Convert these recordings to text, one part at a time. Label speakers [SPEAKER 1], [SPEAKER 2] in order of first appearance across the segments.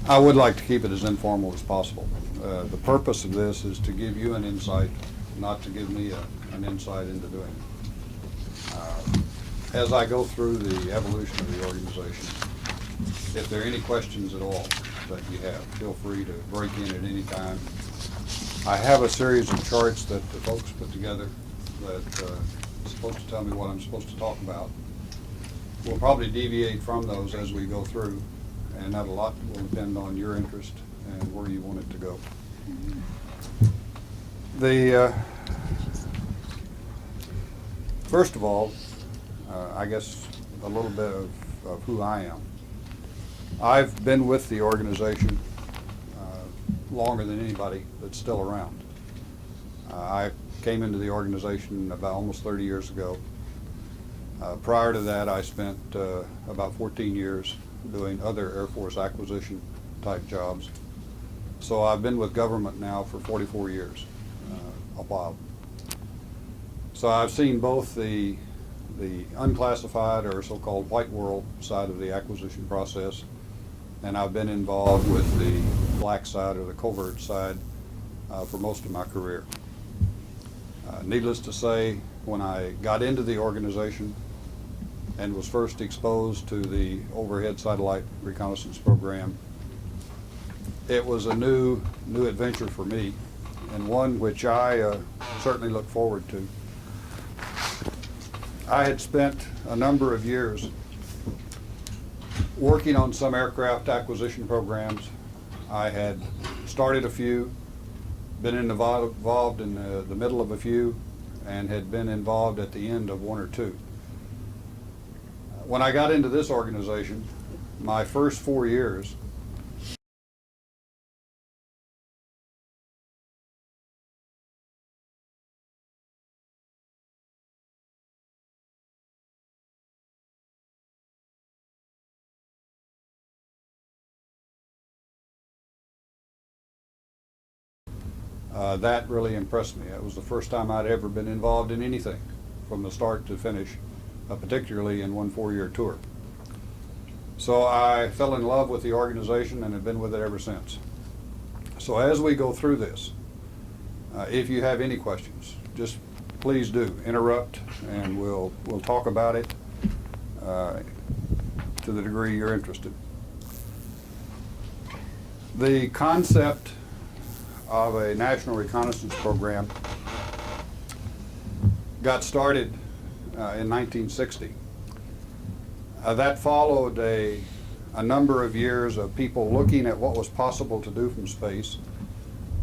[SPEAKER 1] I would like to keep it as informal as possible. The purpose of this is to give you an insight, not to give me an insight into doing it. As I go through the evolution of the organization, if there are any questions at all that you have, feel free to break in at any time. I have a series of charts that the folks put together that are supposed to tell me what I'm supposed to talk about. We'll probably deviate from those as we go through, and that a lot will depend on your interest and where you want it to go. First of all, I guess a little bit of who I am. I've been with the organization longer than anybody that's still around. I came into the organization about almost 30 years ago. Prior to that, I spent about 14 years doing other Air Force acquisition type jobs. So I've been with government now for 44 years, a while. So I've seen both the unclassified or so-called white world side of the acquisition process, and I've been involved with the black side or the covert side for most of my career. Needless to say, when I got into the organization and was first exposed to the overhead satellite reconnaissance program, it was a new adventure for me, and one which I certainly look forward to. I had spent a number of years working on some aircraft acquisition programs. I had started a few, been involved in the middle of a few, and had been involved at the end of one or two. When I got into this organization, my first 4 years, that really impressed me. It was the first time I'd ever been involved in anything from the start to finish, particularly in one 4-year tour. So I fell in love with the organization and have been with it ever since. So as we go through this, if you have any questions, just please do interrupt, and we'll talk about it to the degree you're interested. The concept of a national reconnaissance program got started in 1960. That followed a number of years of people looking at what was possible to do from space.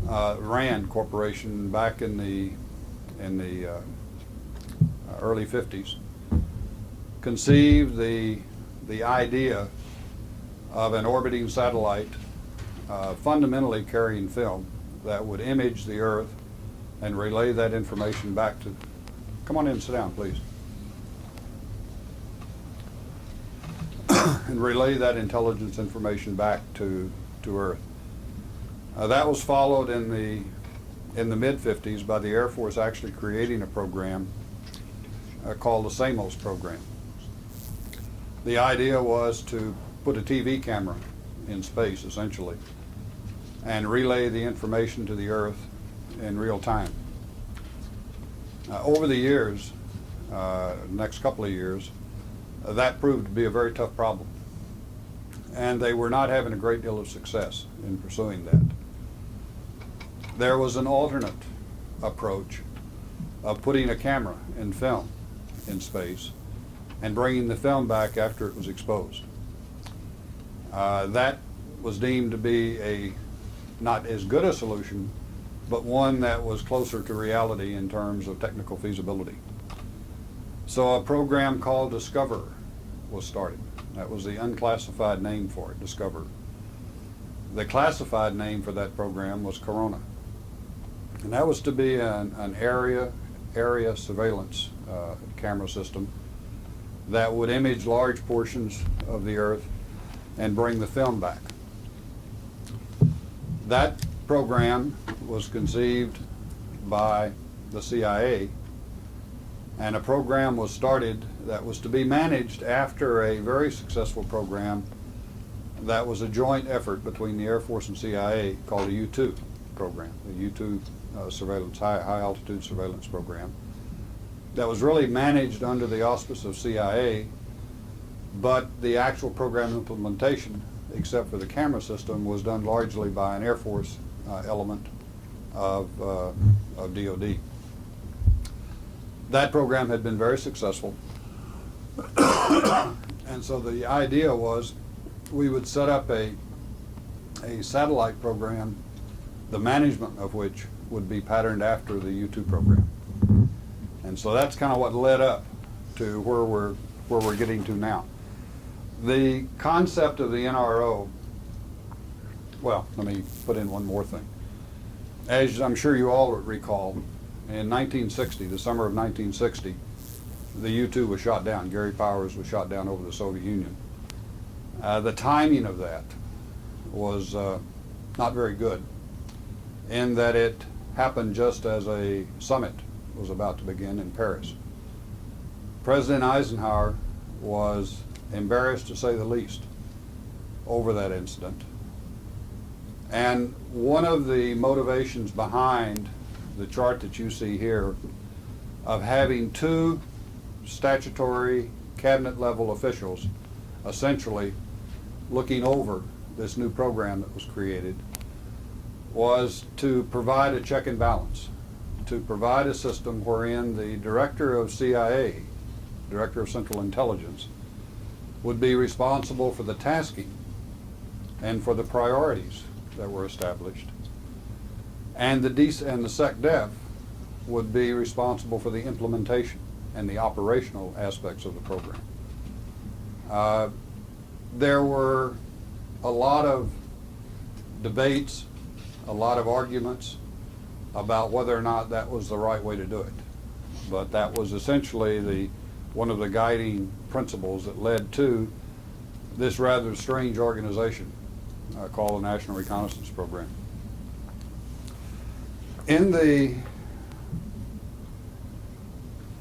[SPEAKER 1] RAND Corporation back in the early 50s conceived the idea of an orbiting satellite fundamentally carrying film that would image the Earth and relay that information back to, come on in and sit down, please. And relay that intelligence information back to Earth. That was followed in the mid-50s by the Air Force actually creating a program called the SAMOS program. The idea was to put a TV camera in space, essentially, and relay the information to the Earth in real time. Over the years, next couple of years, that proved to be a very tough problem, and they were not having a great deal of success in pursuing that. There was an alternate approach of putting a camera and film in space and bringing the film back after it was exposed. That was deemed to be a not as good a solution, but one that was closer to reality in terms of technical feasibility. So a program called Discover was started. That was the unclassified name for it, Discover. The classified name for that program was Corona. And that was to be an area surveillance camera system that would image large portions of the Earth and bring the film back. That program was conceived by the CIA, and a program was started that was to be managed after a very successful program that was a joint effort between the Air Force and CIA called the U-2 program, the U-2 surveillance, high altitude surveillance program, that was really managed under the auspice of CIA, but the actual program implementation, except for the camera system, was done largely by an Air Force element of DOD. That program had been very successful. And so the idea was we would set up a satellite program, the management of which would be patterned after the U-2 program. And so that's kind of what led up to where we're getting to now. The concept of the NRO, well, let me put in one more thing. As I'm sure you all recall, in 1960, the summer of 1960, the U-2 was shot down. Gary Powers was shot down over the Soviet Union. The timing of that was not very good, in that it happened just as a summit was about to begin in Paris. President Eisenhower was embarrassed, to say the least, over that incident. And one of the motivations behind the chart that you see here of having two statutory cabinet level officials essentially looking over this new program that was created was to provide a check and balance, to provide a system wherein the director of CIA, director of Central Intelligence, would be responsible for the tasking and for the priorities that were established, and the SecDef would be responsible for the implementation and the operational aspects of the program. There were a lot of debates, a lot of arguments about whether or not that was the right way to do it. But that was essentially one of the guiding principles that led to this rather strange organization called the National Reconnaissance Program. In the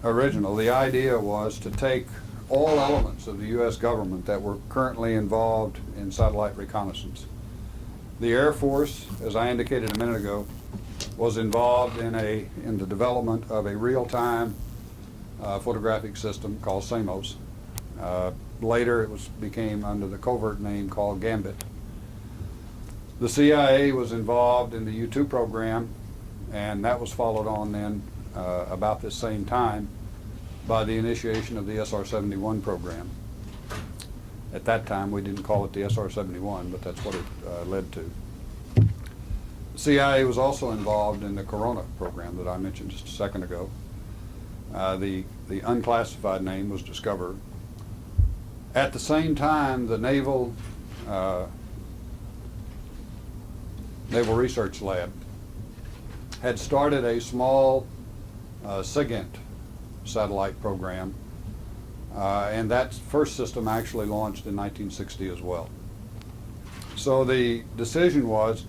[SPEAKER 1] original, the idea was to take all elements of the U.S. government that were currently involved in satellite reconnaissance. The Air Force, as I indicated a minute ago, was involved in the development of a real-time photographic system called SAMOS. Later it became under the covert name called Gambit. The CIA was involved in the U-2 program, and that was followed on then about the same time by the initiation of the SR-71 program. At that time we didn't call it the SR-71, but that's what it led to. The CIA was also involved in the Corona program that I mentioned just a second ago. The unclassified name was Discover. At the same time, the Naval Research Lab had started a small SIGINT satellite program, and that first system actually launched in 1960 as well. So the decision was,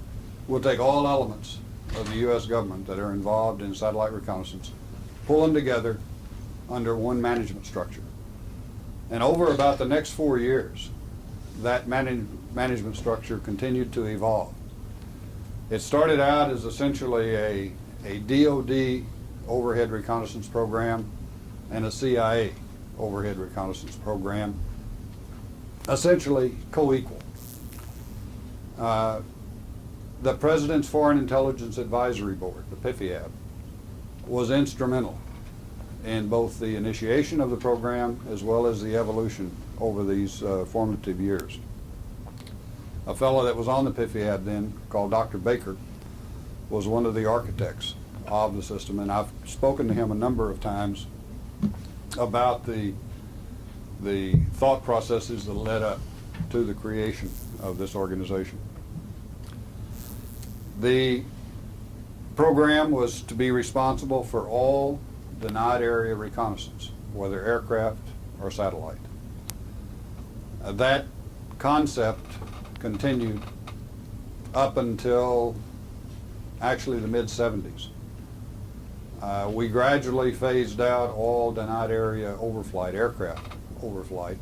[SPEAKER 1] we'll take all elements of the U.S. government that are involved in satellite reconnaissance, pull them together under one management structure. And over about the next 4 years, that management structure continued to evolve. It started out as essentially a DOD overhead reconnaissance program and a CIA overhead reconnaissance program, essentially co-equal. The President's Foreign Intelligence Advisory Board, the PIFIAB, was instrumental in both the initiation of the program as well as the evolution over these formative years. A fellow that was on the PIFIAB then, called Dr. Baker, was one of the architects of the system, and I've spoken to him a number of times about the thought processes that led up to the creation of this organization. The program was to be responsible for all denied area reconnaissance, whether aircraft or satellite. That concept continued up until actually the mid-70s. We gradually phased out all denied area overflight, aircraft overflight,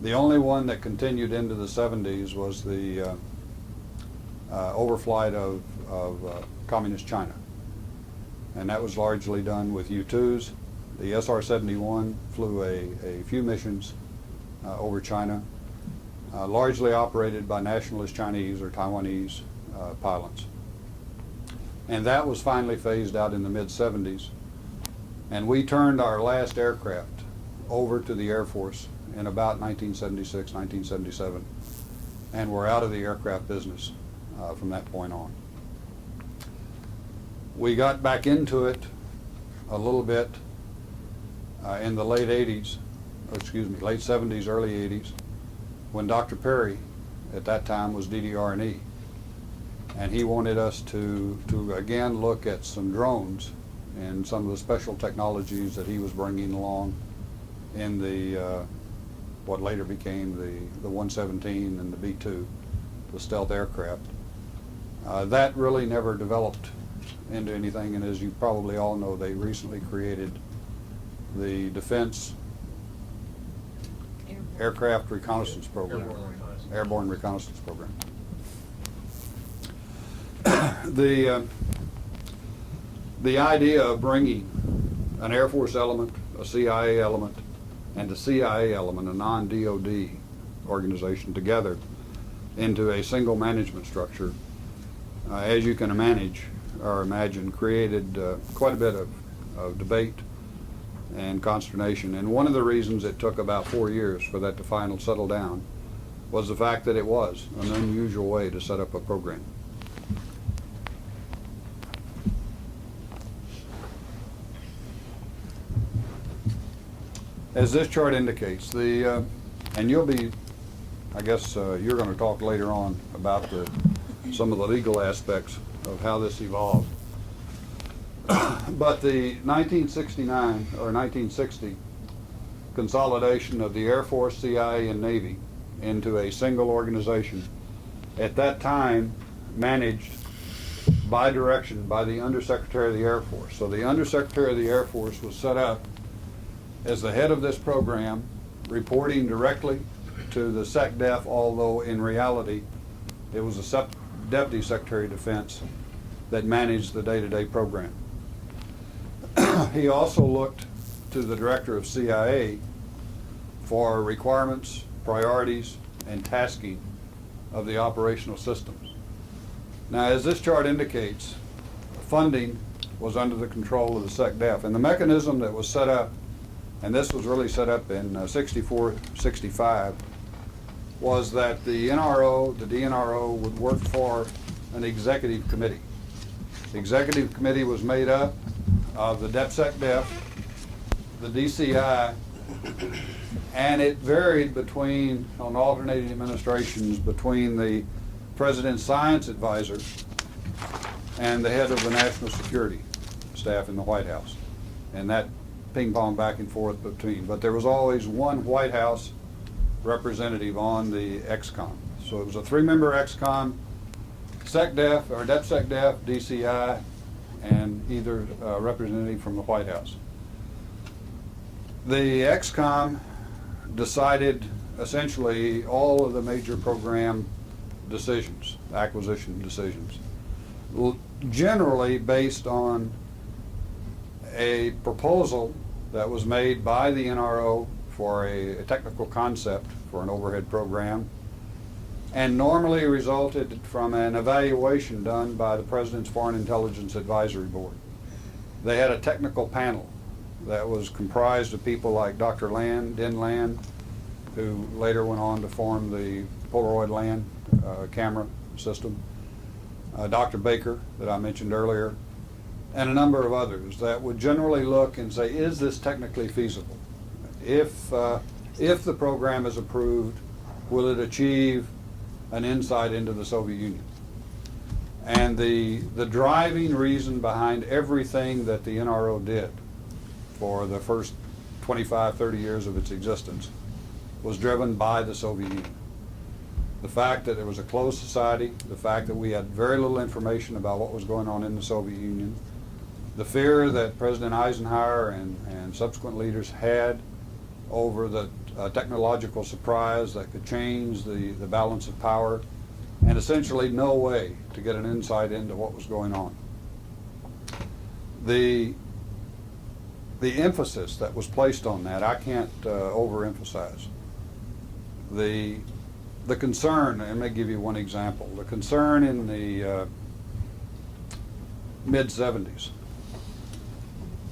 [SPEAKER 1] The only one that continued into the 70s was the overflight of communist China. And that was largely done with U-2s. The SR-71 flew a few missions over China, largely operated by nationalist Chinese or Taiwanese pilots. And that was finally phased out in the mid-70s. And we turned our last aircraft over to the Air Force in about 1976, 1977, and we're out of the aircraft business from that point on. We got back into it a little bit in the late 80s, late 70s, early 80s, when Dr. Perry at that time was DDR&E. And he wanted us to again look at some drones and some of the special technologies that he was bringing along in the what later became the 117 and the B-2, the stealth aircraft. That really never developed into anything, and as you probably all know, they recently created the Defense Aircraft Reconnaissance Program, Airborne Reconnaissance Program. The idea of bringing an Air Force element, a CIA element, and a CIA element, a non-DOD organization, together into a single management structure, as you can imagine, created quite a bit of debate and consternation. And one of the reasons it took about 4 years for that to finally settle down was the fact that it was an unusual way to set up a program. As this chart indicates, and you'll be, I guess you're going to talk later on about some of the legal aspects of how this evolved. But the 1969 or 1960 consolidation of the Air Force, CIA, and Navy into a single organization, at that time managed by direction by the Undersecretary of the Air Force. So the Undersecretary of the Air Force was set up as the head of this program, reporting directly to the SecDef, although in reality it was a Deputy Secretary of Defense that managed the day-to-day program. He also looked to the Director of CIA for requirements, priorities, and tasking of the operational systems. Now, as this chart indicates, funding was under the control of the SecDef, and the mechanism that was set up, and this was really set up in 64, 65, was that the NRO, the DNRO, would work for an executive committee. The executive committee was made up of the DepSecDef, the DCI, and it varied between, on alternating administrations, between the President's Science Advisor and the head of the National Security Staff in the White House. And that ping-pong back and forth between. But there was always one White House representative on the XCOM. So it was a three-member XCOM, SecDef, or DepSecDef, DCI, and either representative from the White House. The XCOM decided essentially all of the major program decisions, acquisition decisions, generally based on a proposal that was made by the NRO for a technical concept for an overhead program, and normally resulted from an evaluation done by the President's Foreign Intelligence Advisory Board. They had a technical panel that was comprised of people like Dr. Den Land, who later went on to form the Polaroid Land camera system, Dr. Baker, that I mentioned earlier, and a number of others that would generally look and say, is this technically feasible? If the program is approved, will it achieve an insight into the Soviet Union? And the driving reason behind everything that the NRO did for the first 25, 30 years of its existence was driven by the Soviet Union. The fact that it was a closed society, the fact that we had very little information about what was going on in the Soviet Union, the fear that President Eisenhower and subsequent leaders had over that a technological surprise that could change the balance of power, and essentially no way to get an insight into what was going on. The emphasis that was placed on that, I can't overemphasize. The concern, and let me give you one example, the concern in the mid-70s,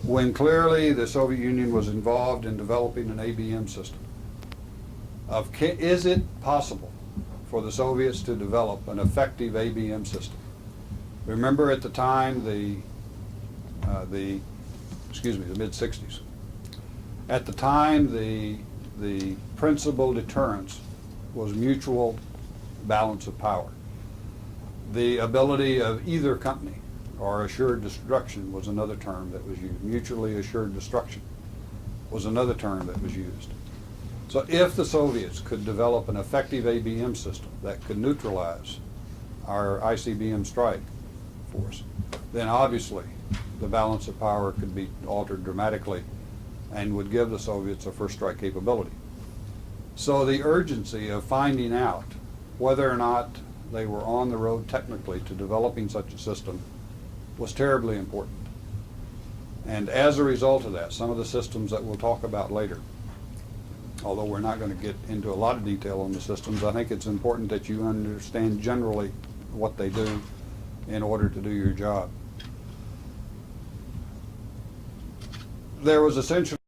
[SPEAKER 1] when clearly the Soviet Union was involved in developing an ABM system, is it possible for the Soviets to develop an effective ABM system? Remember at the time, the mid-60s. At the time, the principal deterrence was mutual balance of power. The ability of either company, or assured destruction was another term that was used. Mutually assured destruction was another term that was used. So if the Soviets could develop an effective ABM system that could neutralize our ICBM strike force, then obviously the balance of power could be altered dramatically and would give the Soviets a first strike capability. So the urgency of finding out whether or not they were on the road technically to developing such a system was terribly important. And as a result of that, some of the systems that we'll talk about later, although we're not going to get into a lot of detail on the systems, I think it's important that you understand generally what they do in order to do your job. There was essentially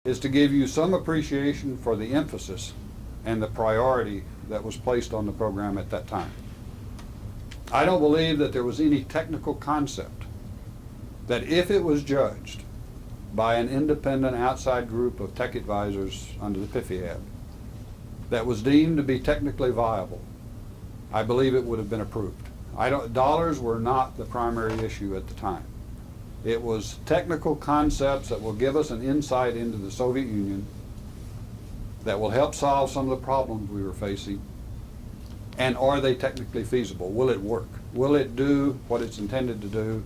[SPEAKER 1] is to give you some appreciation for the emphasis and the priority that was placed on the program at that time. I don't believe that there was any technical concept that if it was judged by an independent outside group of tech advisors under the PIFIAD that was deemed to be technically viable, I believe it would have been approved. Dollars were not the primary issue at the time. It was technical concepts that will give us an insight into the Soviet Union, that will help solve some of the problems we were facing, and are they technically feasible? Will it work? Will it do what it's intended to do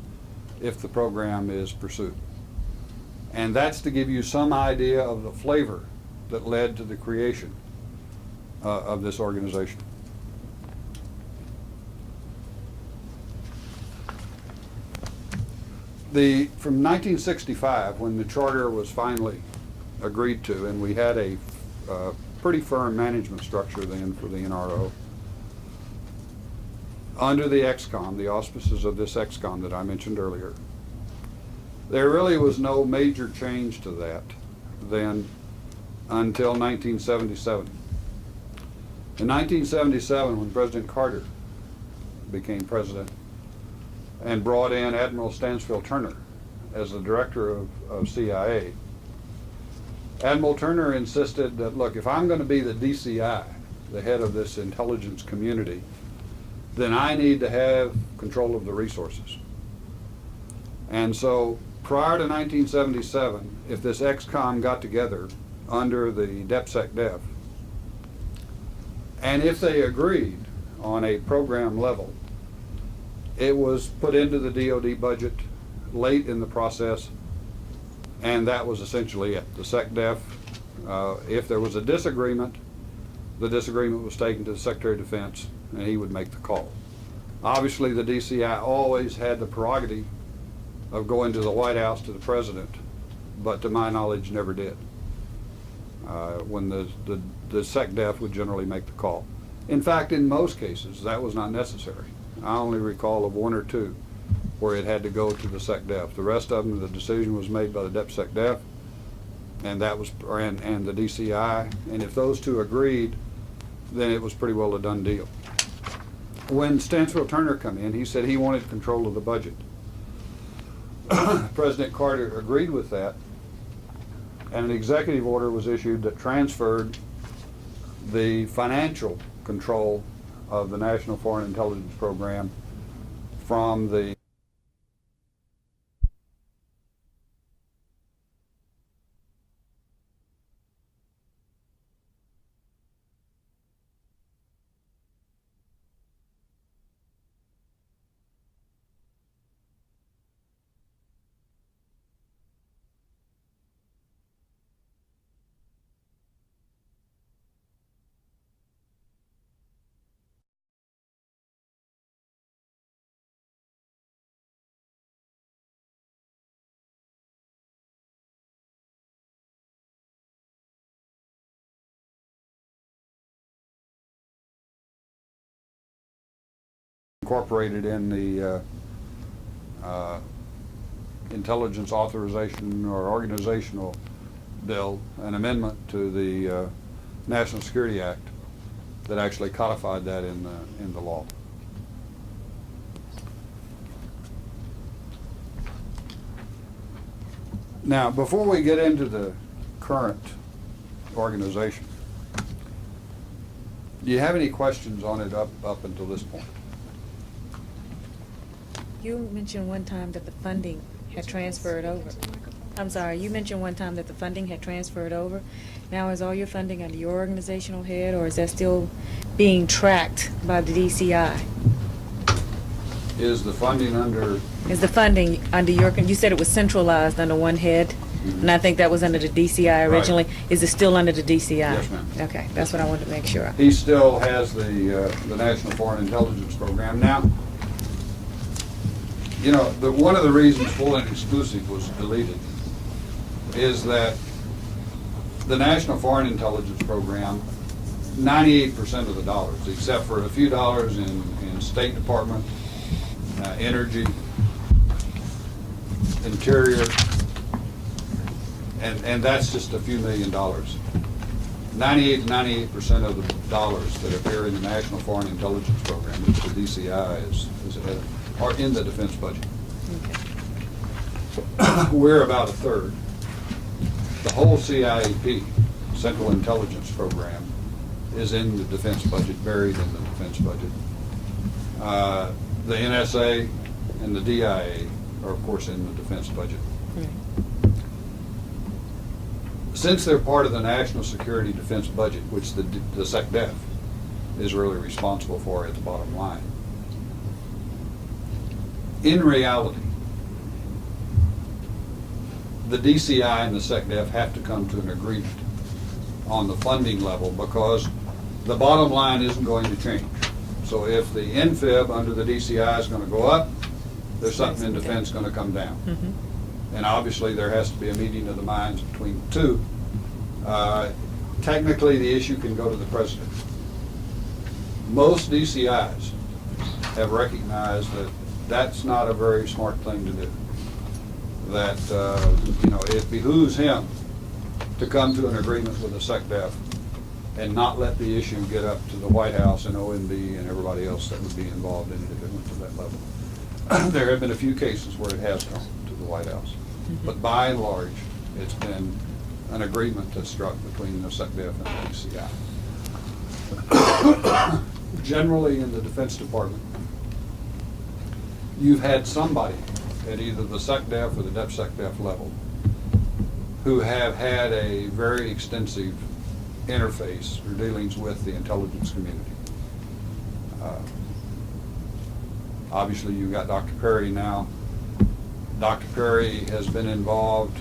[SPEAKER 1] if the program is pursued? And that's to give you some idea of the flavor that led to the creation of this organization. From 1965, when the charter was finally agreed to, and we had a pretty firm management structure then for the NRO, under the XCOM, the auspices of this XCOM that I mentioned earlier, there really was no major change to that then until 1977. In 1977, when President Carter became president and brought in Admiral Stansfield Turner as the director of CIA, Admiral Turner insisted that, look, if I'm going to be the DCI, the head of this intelligence community, then I need to have control of the resources. And so prior to 1977, if this XCOM got together under the DepSecDef, and if they agreed on a program level, it was put into the DoD budget late in the process, and that was essentially it. The SecDef, if there was a disagreement, the disagreement was taken to the Secretary of Defense, and he would make the call. Obviously, the DCI always had the prerogative of going to the White House, to the President, but to my knowledge, never did. When the SecDef would generally make the call. In fact, in most cases, that was not necessary. I only recall of one or two where it had to go to the SecDef. The rest of them, the decision was made by the DepSecDef, and that was and the DCI. And if those two agreed, then it was pretty well a done deal. When Stansfield Turner came in, he said he wanted control of the budget. President Carter agreed with that, and an executive order was issued that transferred the financial control of the National Foreign Intelligence Program from the incorporated in the intelligence authorization or organizational bill, an amendment to the National Security Act that actually codified that in the law. Now, before we get into the current organization, do you have any questions on it up until this point?
[SPEAKER 2] You mentioned one time that the funding had transferred over. I'm sorry, you mentioned one time that the funding had transferred over. Now, is all your funding under your organizational head, or is that still being tracked by the DCI?
[SPEAKER 1] Is the funding under...
[SPEAKER 2] Is the funding under your, you said it was centralized under one head, and I think that was under the DCI originally.
[SPEAKER 1] Right.
[SPEAKER 2] Is it still under the DCI?
[SPEAKER 1] Yes, ma'am.
[SPEAKER 2] Okay, that's what I wanted to make sure of.
[SPEAKER 1] He still has the National Foreign Intelligence Program. Now, you know, one of the reasons Full and Exclusive was deleted is that the National Foreign Intelligence Program, 98% of the dollars, except for a few dollars in State Department, Energy, Interior, And that's just a few $1 million. 98 to 98% of the dollars that appear in the National Foreign Intelligence Program, which the DCI is ahead of, are in the defense budget.
[SPEAKER 2] Okay.
[SPEAKER 1] We're about a third. The whole CIAP, Central Intelligence Program, is in the defense budget, buried in the defense budget. The NSA and the DIA are, of course, in the defense budget.
[SPEAKER 2] Right.
[SPEAKER 1] Since they're part of the national security defense budget, which the SecDef is really responsible for at the bottom line, in reality, the DCI and the SecDef have to come to an agreement on the funding level because the bottom line isn't going to change. So if the NFIB under the DCI is going to go up, there's something in defense going to come down.
[SPEAKER 2] Mm-hmm.
[SPEAKER 1] And obviously, there has to be a meeting of the minds between the two. Technically, the issue can go to the president. Most DCIs have recognized that that's not a very smart thing to do. That, it behooves him to come to an agreement with the SecDef and not let the issue get up to the White House and OMB and everybody else that would be involved in it if it went to that level. There have been a few cases where it has come to the White House.
[SPEAKER 2] Mm-hmm.
[SPEAKER 1] But by and large, it's been an agreement that's struck between the SecDef and the DCI. Generally, in the Defense Department, you've had somebody at either the SecDef or the DepSecDef level who have had a very extensive interface or dealings with the intelligence community. Obviously, you've got Dr. Perry now. Dr. Perry has been involved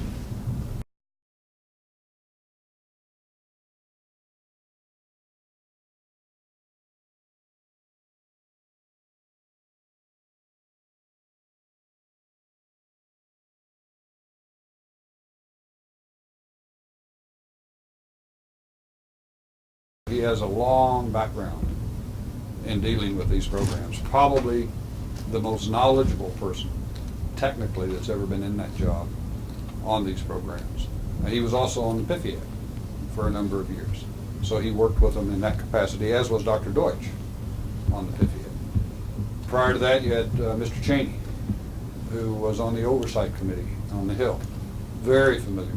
[SPEAKER 1] He has a long background in dealing with these programs. Probably the most knowledgeable person, technically, that's ever been in that job on these programs. He was also on the PIFIAC for a number of years. So he worked with them in that capacity, as was Dr. Deutsch on the PIFIAC. Prior to that, you had Mr. Cheney, who was on the Oversight Committee on the Hill, very familiar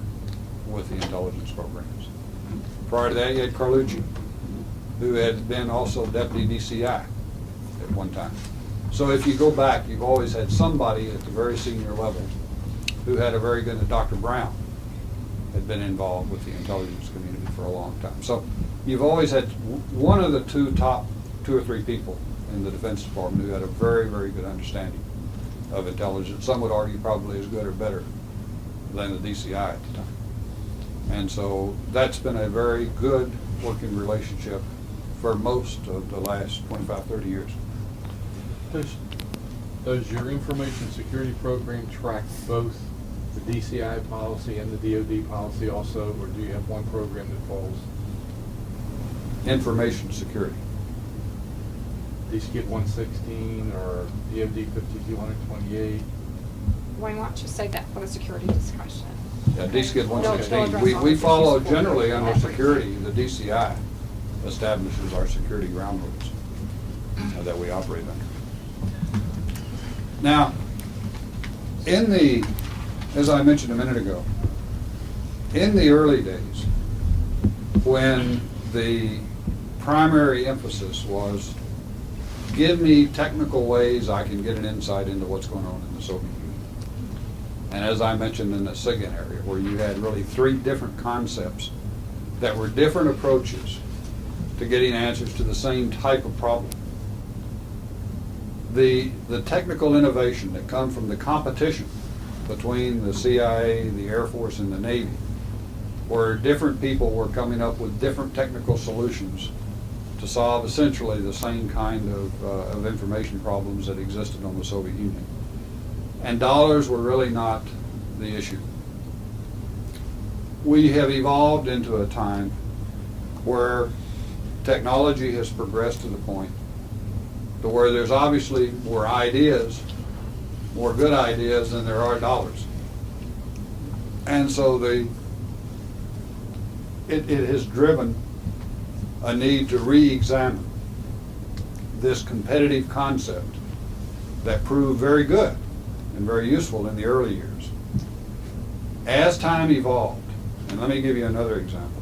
[SPEAKER 1] with the intelligence programs. Prior to that, you had Carlucci, who had been also Deputy DCI at one time. So if you go back, you've always had somebody at the very senior level who had a very good, Dr. Brown had been involved with the intelligence community for a long time. So you've always had one of the top two or three people in the Defense Department who had a very, very good understanding of intelligence. Some would argue probably as good or better than the DCI at the time. And so that's been a very good working relationship for most of the last 25, 30 years.
[SPEAKER 3] Does your information security program track both the DCI policy and the DoD policy also, or do you have one program that falls?
[SPEAKER 1] Information security.
[SPEAKER 3] DSKIP 116 or DoD 5228?
[SPEAKER 4] Why don't you say that for the security discussion?
[SPEAKER 1] Yeah, DSKIP
[SPEAKER 4] They'll address
[SPEAKER 1] 116.
[SPEAKER 4] all
[SPEAKER 1] We
[SPEAKER 4] the
[SPEAKER 1] follow
[SPEAKER 4] issues for
[SPEAKER 1] generally
[SPEAKER 4] you.
[SPEAKER 1] under security, the DCI establishes our security ground rules that we operate under. Now, as I mentioned a minute ago, in the early days, when the primary emphasis was, give me technical ways I can get an insight into what's going on in the Soviet Union. And as I mentioned in the SIGINT area, where you had really three different concepts that were different approaches to getting answers to the same type of problem. The technical innovation that come from the competition between the CIA, the Air Force, and the Navy, where different people were coming up with different technical solutions to solve essentially the same kind of information problems that existed on the Soviet Union. And dollars were really not the issue. We have evolved into a time where technology has progressed to the point to where there's obviously more ideas, more good ideas than there are dollars. And so the it has driven a need to re-examine this competitive concept that proved very good and very useful in the early years. As time evolved, and let me give you another example.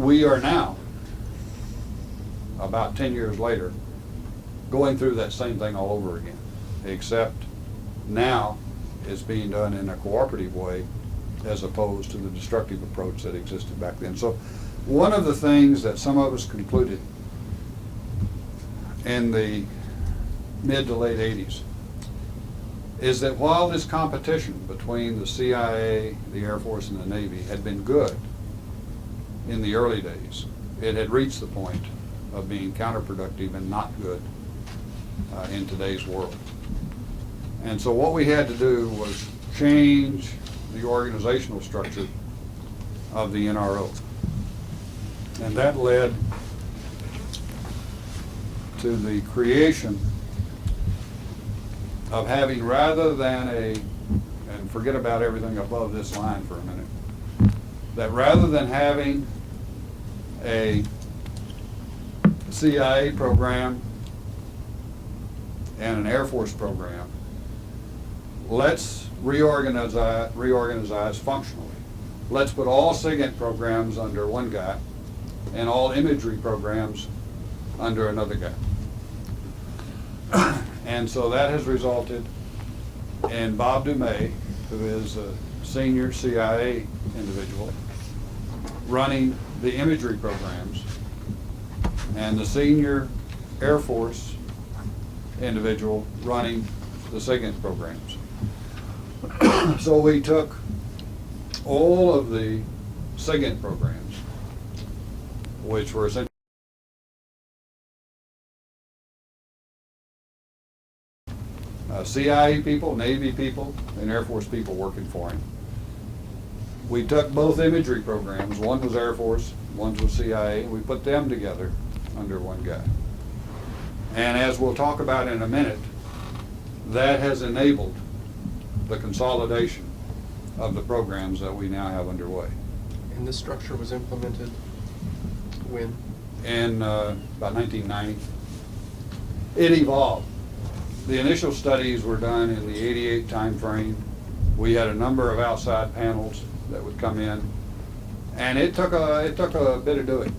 [SPEAKER 1] we are now, about 10 years later, going through that same thing all over again, except now it's being done in a cooperative way as opposed to the destructive approach that existed back then. So one of the things that some of us concluded in the mid to late 80s is that while this competition between the CIA, the Air Force, and the Navy had been good in the early days, it had reached the point of being counterproductive and not good in today's world. And so what we had to do was change the organizational structure of the NRO. And that led to the creation of having, rather than and forget about everything above this line for a minute, that rather than having a CIA program and an Air Force program, let's reorganize functionally. Let's put all SIGINT programs under one guy and all imagery programs under another guy. And so that has resulted in Bob Dumais, who is a senior CIA individual, running the imagery programs, and the senior Air Force individual running the SIGINT programs. So we took all of the SIGINT programs, which were essentially CIA people, Navy people, and Air Force people working for him. We took both imagery programs, one was Air Force, one was CIA, and we put them together under one guy. And as we'll talk about in a minute, that has enabled the consolidation of the programs that we now have underway.
[SPEAKER 5] And this structure was implemented when?
[SPEAKER 1] In about 1990. It evolved. The initial studies were done in the 88 timeframe. We had a number of outside panels that would come in, and it took a bit of doing.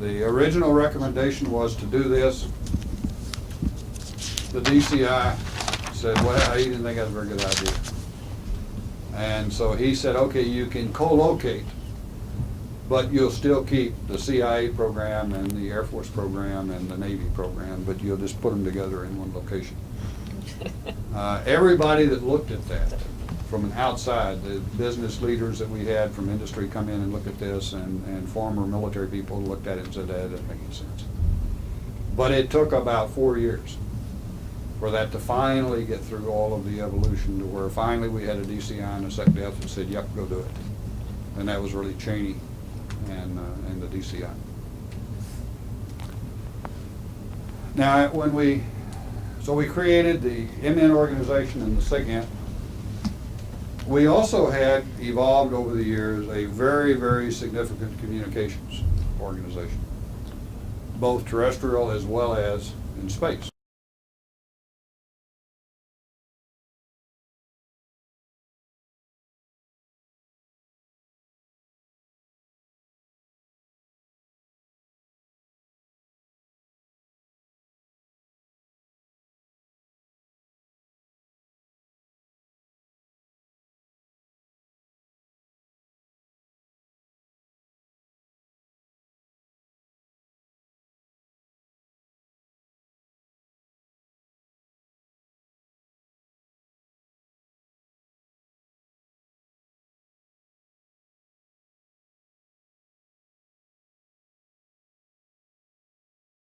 [SPEAKER 1] The original recommendation was to do this. The DCI said, well, he didn't think that was a very good idea. And so he said, okay, you can co-locate, but you'll still keep the CIA program and the Air Force program and the Navy program, but you'll just put them together in one location. Everybody that looked at that from an outside, the business leaders that we had from industry come in and look at this, and former military people looked at it and said, that doesn't make any sense. But it took about 4 years for that to finally get through all of the evolution to where finally we had a DCI and a SecDef that said, yep, go do it. And that was really Cheney and the DCI. Now, so we created the MN organization and the SIGINT. We also had evolved over the years a very, very significant communications organization, both terrestrial as well as in space.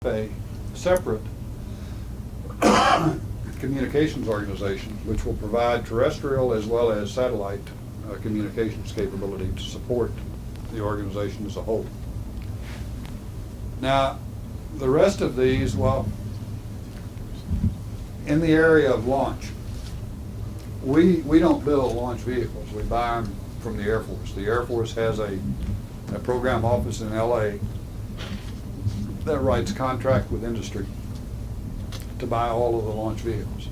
[SPEAKER 1] A separate communications organization which will provide terrestrial as well as satellite communications capability to support the organization as a whole. Now, the rest of these, well, in the area of launch, we don't build launch vehicles. We buy them from the Air Force. The Air Force has a program office in LA that writes contract with industry to buy all of the launch vehicles.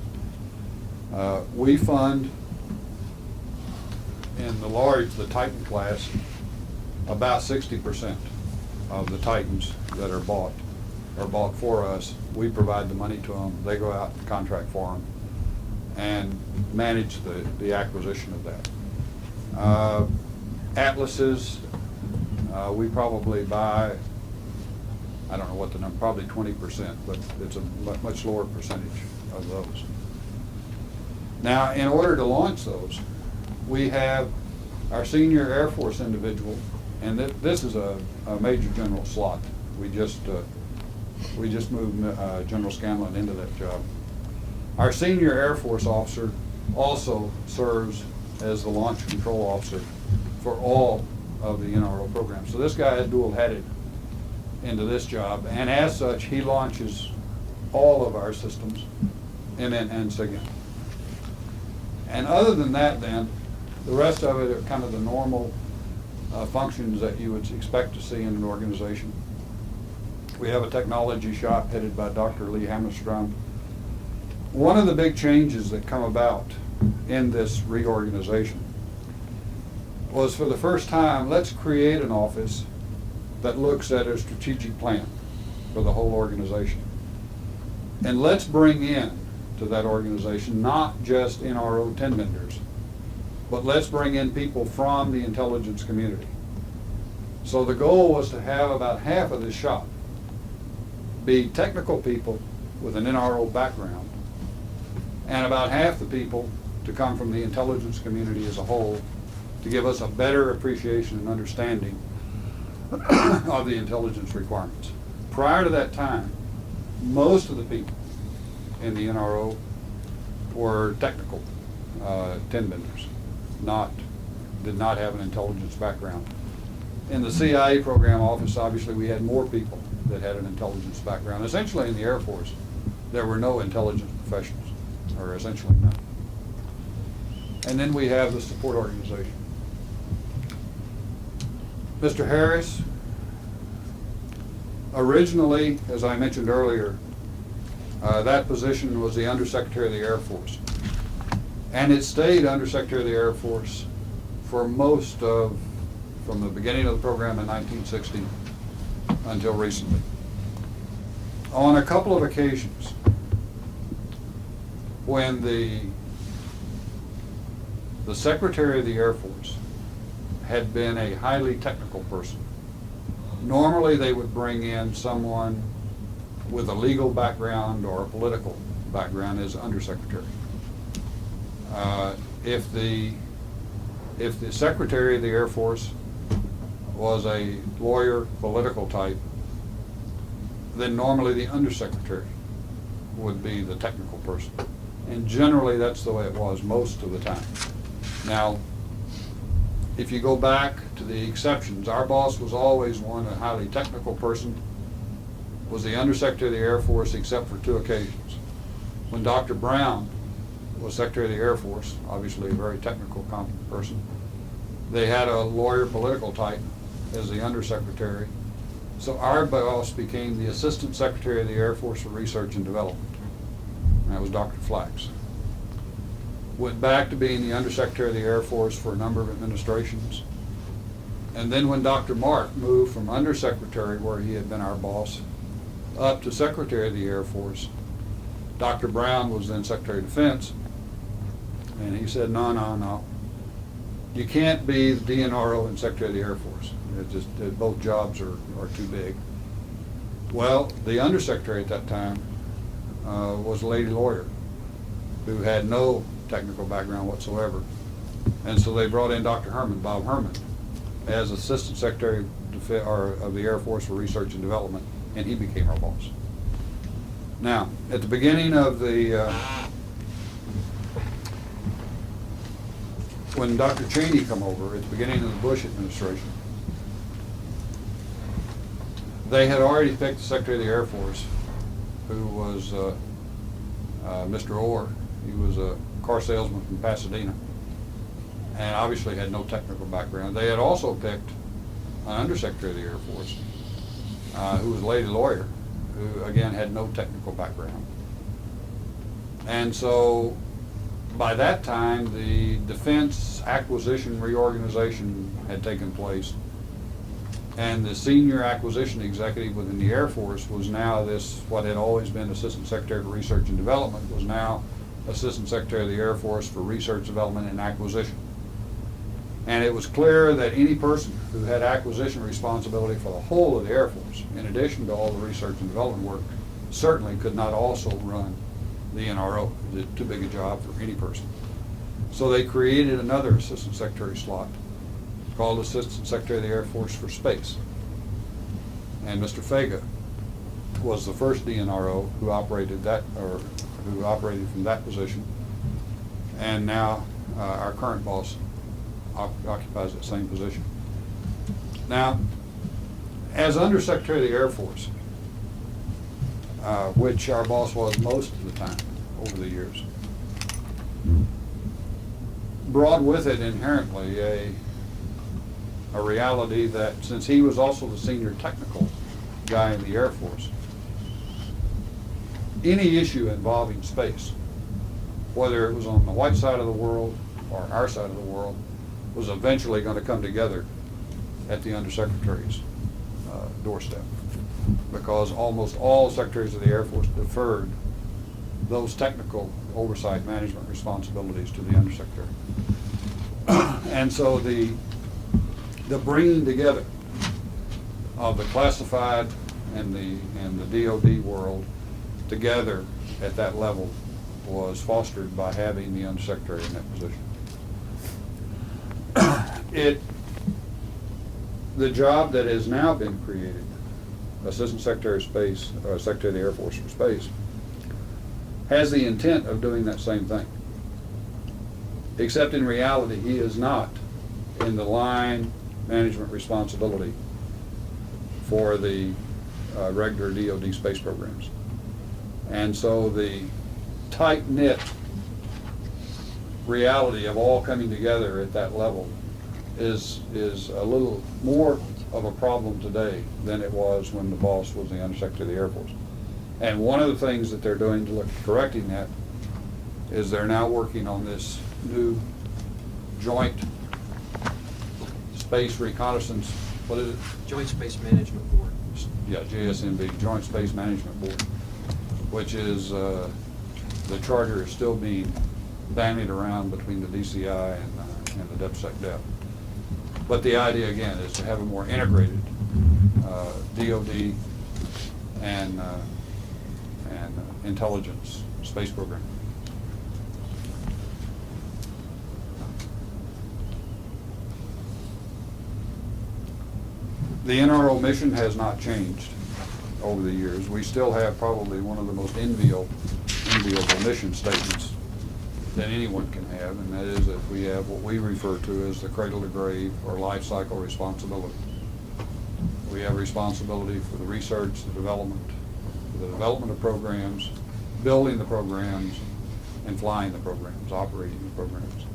[SPEAKER 1] We fund in the Titan class, about 60% of the Titans that are bought for us. We provide the money to them. They go out and contract for them and manage the acquisition of that. Atlases, we probably buy, I don't know what the number, probably 20%, but it's a much lower percentage of those. Now, in order to launch those, we have our senior Air Force individual, and this is a Major General slot. We just moved General Scanlon into that job. Our senior Air Force officer also serves as the launch control officer for all of the NRO programs. So this guy is dual-headed into this job, and as such, he launches all of our systems, MN and SIGINT. And other than that, then, the rest of it are kind of the normal functions that you would expect to see in an organization. We have a technology shop headed by Dr. Lee Hammerstrom. One of the big changes that come about in this reorganization was, for the first time, let's create an office that looks at a strategic plan for the whole organization. And let's bring in to that organization not just NRO 10 vendors, but let's bring in people from the intelligence community. So the goal was to have about half of this shop be technical people with an NRO background, and about half the people to come from the intelligence community as a whole, to give us a better appreciation and understanding of the intelligence requirements. Prior to that time, most of the people in the NRO were technical 10 vendors, did not have an intelligence background. In the CIA program office, obviously, we had more people that had an intelligence background. Essentially, in the Air Force, there were no intelligence professionals, or essentially none. And then we have the support organization. Mr. Harris, originally, as I mentioned earlier, that position was the Undersecretary of the Air Force. And it stayed Undersecretary of the Air Force for from the beginning of the program in 1960 until recently. On a couple of occasions, when the Secretary of the Air Force had been a highly technical person, normally they would bring in someone with a legal background or a political background as Undersecretary. If the Secretary of the Air Force was a lawyer, political type, then normally the Undersecretary would be the technical person. And generally that's the way it was most of the time. Now, if you go back to the exceptions, our boss was always a highly technical person, was the Undersecretary of the Air Force except for 2 occasions. When Dr. Brown was Secretary of the Air Force, obviously a very technical, competent person, they had a lawyer, political type as the Undersecretary. So our boss became the Assistant Secretary of the Air Force for Research and Development. And that was Dr. Flax. Went back to being the Undersecretary of the Air Force for a number of administrations. And then when Dr. Mark moved from Undersecretary, where he had been our boss, up to Secretary of the Air Force, Dr. Brown was then Secretary of Defense, and he said, no. You can't be the DNRO and Secretary of the Air Force. Both jobs are too big. Well, the Undersecretary at that time was a lady lawyer who had no technical background whatsoever. And so they brought in Dr. Herman, Bob Herman, as Assistant Secretary of the Air Force for Research and Development, and he became our boss. Now, at the beginning of when Dr. Cheney come over, at the beginning of the Bush administration, they had already picked the Secretary of the Air Force, who was Mr. Orr. He was a car salesman from Pasadena, and obviously had no technical background. They had also picked an Undersecretary of the Air Force, who was a lady lawyer, who again had no technical background. And so by that time, the defense acquisition reorganization had taken place. And the senior acquisition executive within the Air Force was now this, what had always been Assistant Secretary for Research and Development, was now Assistant Secretary of the Air Force for Research, Development, and Acquisition. And it was clear that any person who had acquisition responsibility for the whole of the Air Force, in addition to all the research and development work, certainly could not also run the NRO. It was too big a job for any person. So they created another Assistant Secretary slot called Assistant Secretary of the Air Force for Space. And Mr. Fega was the first DNRO who operated that, or who operated from that position. And now our current boss occupies that same position. Now, as Undersecretary of the Air Force, which our boss was most of the time over the years, brought with it inherently a reality that since he was also the senior technical guy in the Air Force, any issue involving space, whether it was on the white side of the world or our side of the world, was eventually going to come together at the Undersecretary's doorstep, because almost all secretaries of the Air Force deferred those technical oversight management responsibilities to the Undersecretary. And so the bringing together of the classified and the DoD world together at that level was fostered by having the Undersecretary in that position. The job that has now been created, Assistant Secretary of Space, Secretary of the Air Force for Space, has the intent of doing that same thing. Except in reality, he is not in the line management responsibility for the regular DoD space programs. And so the tight-knit reality of all coming together at that level is a little more of a problem today than it was when the boss was the Undersecretary of the Air Force. And one of the things that they're doing to look at correcting that is they're now working on this new joint space reconnaissance, what is it?
[SPEAKER 5] Joint Space Management Board.
[SPEAKER 1] Yeah, JSMB, Joint Space Management Board, which is, the charter is still being bandied around between the DCI and the DepSecDep. But the idea, again, is to have a more integrated DoD and intelligence space program. The NRO mission has not changed over the years. We still have probably one of the most enviable mission statements that anyone can have, and that is that we have what we refer to as the cradle to grave or life cycle responsibility. We have responsibility for the research, the development of programs, building the programs, and flying the programs, operating the programs.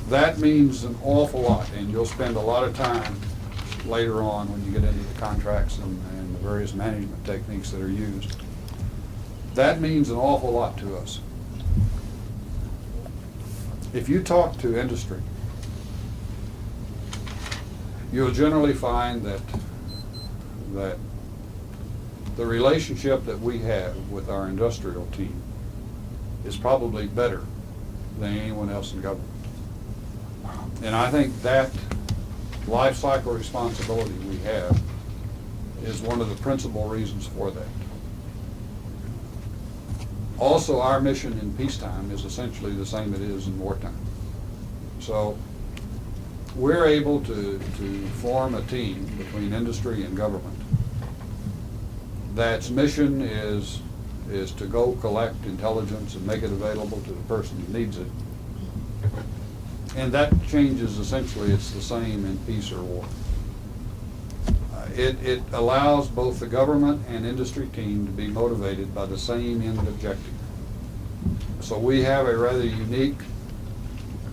[SPEAKER 1] That means an awful lot, and you'll spend a lot of time later on when you get into the contracts and the various management techniques that are used. That means an awful lot to us. If you talk to industry, you'll generally find that the relationship that we have with our industrial team is probably better than anyone else in government. And I think that life cycle responsibility we have is one of the principal reasons for that. Also, our mission in peacetime is essentially the same it is in wartime. So we're able to form a team between industry and government that's mission is to go collect intelligence and make it available to the person who needs it. And that changes essentially, it's the same in peace or war. It allows both the government and industry team to be motivated by the same end objective. So we have a rather unique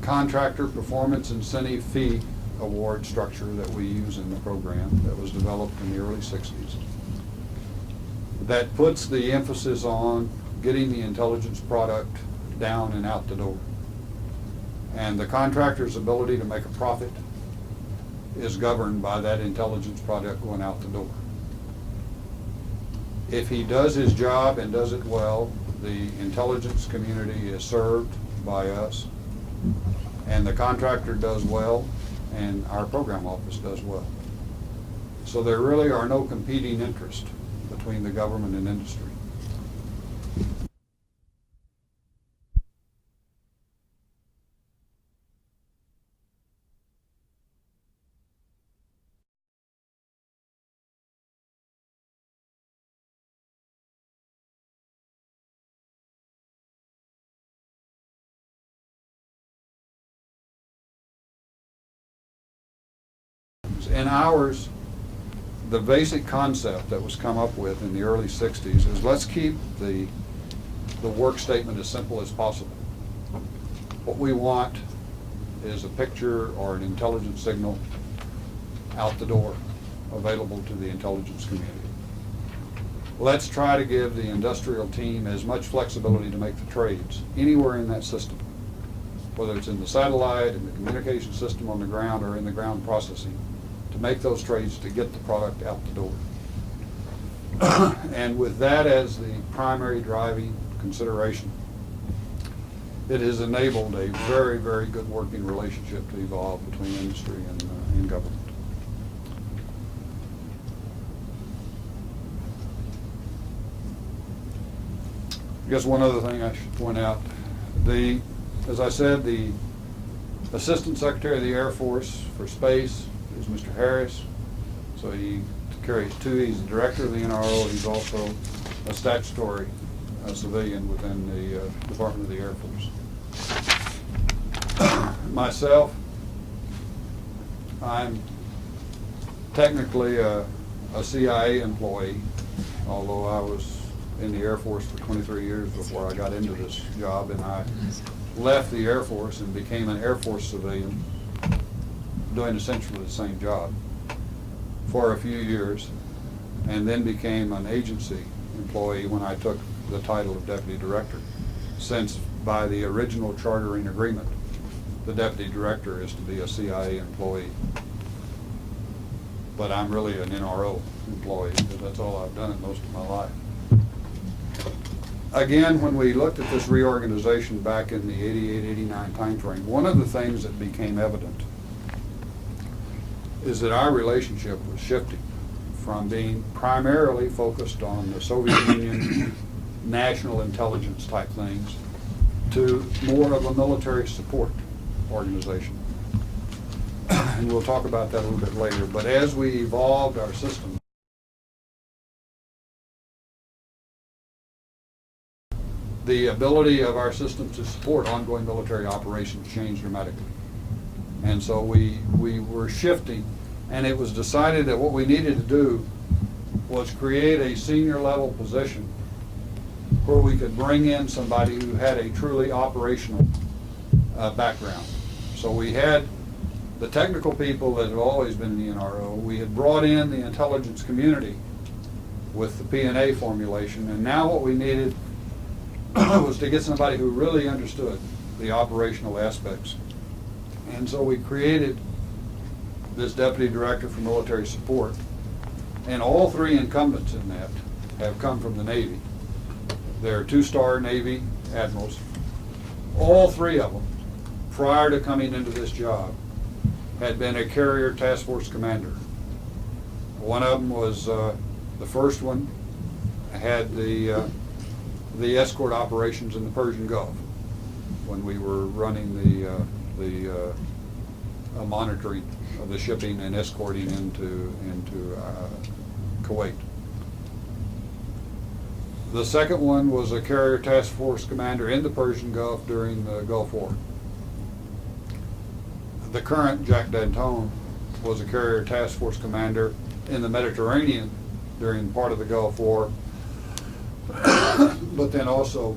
[SPEAKER 1] contractor performance incentive fee award structure that we use in the program that was developed in the early 60s. That puts the emphasis on getting the intelligence product down and out the door. And the contractor's ability to make a profit is governed by that intelligence product going out the door. If he does his job and does it well, the intelligence community is served by us, and the contractor does well, and our program office does well. So there really are no competing interests between the government and industry. In ours, the basic concept that was come up with in the early 60s is let's keep the work statement as simple as possible. What we want is a picture or an intelligence signal out the door available to the intelligence community. Let's try to give the industrial team as much flexibility to make the trades anywhere in that system, whether it's in the satellite, in the communication system on the ground, or in the ground processing, to make those trades to get the product out the door. And with that as the primary driving consideration, it has enabled a very, very good working relationship to evolve between industry and government. I guess one other thing I should point out, as I said, the Assistant Secretary of the Air Force for Space is Mr. Harris. So he carries two. He's the director of the NRO. He's also a statutory civilian within the Department of the Air Force. Myself, I'm technically a CIA employee, although I was in the Air Force for 23 years before I got into this job, and I left the Air Force and became an Air Force civilian doing essentially the same job for a few years, and then became an agency employee when I took the title of Deputy Director, since by the original chartering agreement, the Deputy Director is to be a CIA employee. But I'm really an NRO employee, because that's all I've done in most of my life. Again, when we looked at this reorganization back in the 88-89 timeframe, one of the things that became evident is that our relationship was shifting from being primarily focused on the Soviet Union national intelligence type things to more of a military support organization. And we'll talk about that a little bit later. But as we evolved our system, the ability of our system to support ongoing military operations changed dramatically. And so we were shifting, and it was decided that what we needed to do was create a senior level position where we could bring in somebody who had a truly operational background. So we had the technical people that had always been in the NRO. We had brought in the intelligence community with the P&A formulation, and now what we needed was to get somebody who really understood the operational aspects. And so we created this Deputy Director for Military Support, and all three incumbents in that have come from the Navy. They're two-star Navy admirals. All three of them, prior to coming into this job, had been a carrier task force commander. One of them was, the first one had the escort operations in the Persian Gulf when we were running the monitoring of the shipping and escorting into Kuwait. The second one was a carrier task force commander in the Persian Gulf during the Gulf War. The current Jack D'Antone was a carrier task force commander in the Mediterranean during part of the Gulf War, but then also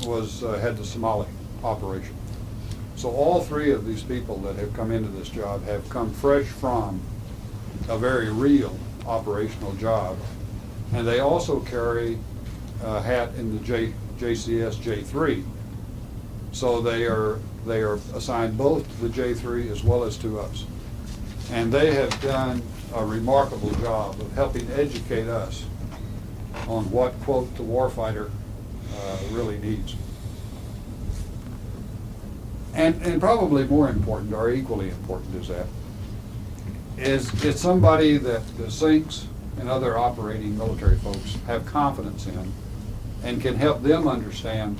[SPEAKER 1] was had the Somali operation. So all three of these people that have come into this job have come fresh from a very real operational job, and they also carry a hat in the JCS J3. So they are assigned both to the J3 as well as to us. And they have done a remarkable job of helping educate us on what, quote, the warfighter really needs. And probably more important, or equally important as that, is it's somebody that the Sinks and other operating military folks have confidence in and can help them understand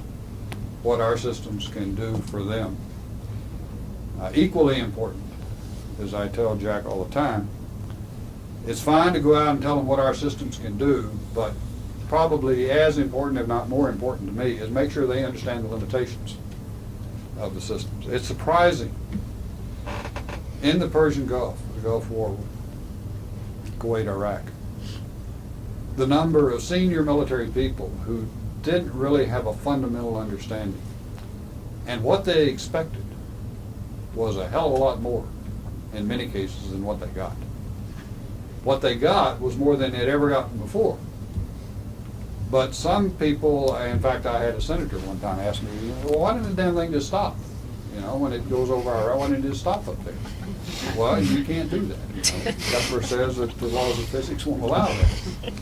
[SPEAKER 1] what our systems can do for them. Equally important, as I tell Jack all the time, it's fine to go out and tell them what our systems can do, but probably as important, if not more important to me, is make sure they understand the limitations of the systems. It's surprising in the Persian Gulf, the Gulf War, Kuwait, Iraq, the number of senior military people who didn't really have a fundamental understanding. And what they expected was a hell of a lot more, in many cases, than what they got. What they got was more than they'd ever gotten before. But some people, in fact, I had a senator one time ask me, well, why didn't the damn thing just stop? You know, when it goes over our, why didn't it just stop up there? Well, you can't do that. You know, Kepler says that the laws of physics won't allow that.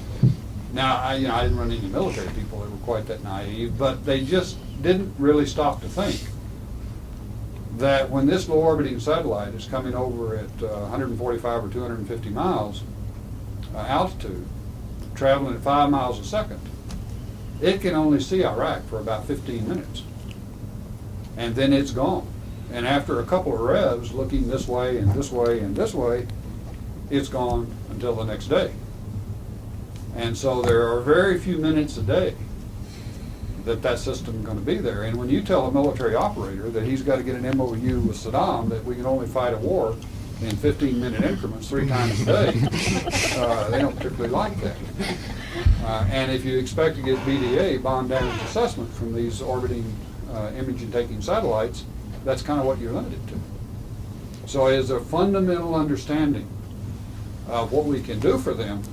[SPEAKER 1] Now, I didn't run into military people that were quite that naive, but they just didn't really stop to think that when this low orbiting satellite is coming over at 145 or 250 miles altitude, traveling at 5 miles a second, it can only see Iraq for about 15 minutes. And then it's gone. And after a couple of revs, looking this way and this way and this way, it's gone until the next day. And so there are very few minutes a day that system is going to be there. And when you tell a military operator that he's got to get an MOU with Saddam that we can only fight a war in 15-minute increments 3 times a day, they don't particularly like that. And if you expect to get BDA, bond damage assessment, from these orbiting imaging-taking satellites, that's kind of what you're limited to. So it's a fundamental understanding of what we can do for them,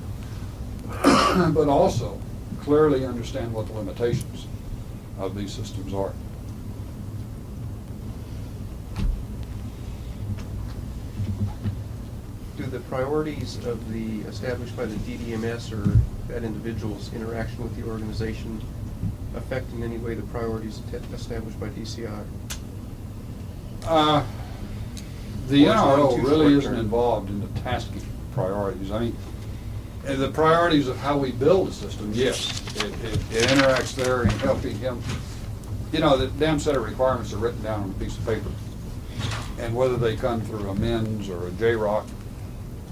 [SPEAKER 1] but also clearly understand what the limitations of these systems are.
[SPEAKER 5] Do the priorities of the established by the DDMS or that individual's interaction with the organization affect in any way the priorities established by DCI?
[SPEAKER 1] The
[SPEAKER 5] Or is
[SPEAKER 1] NRO
[SPEAKER 5] one too
[SPEAKER 1] really isn't
[SPEAKER 5] short-term?
[SPEAKER 1] involved in the tasking priorities. I mean, the priorities of how we build a system, yes, it interacts there in helping him. You know, the damn set of requirements are written down on a piece of paper. And whether they come through a MINS or a JROC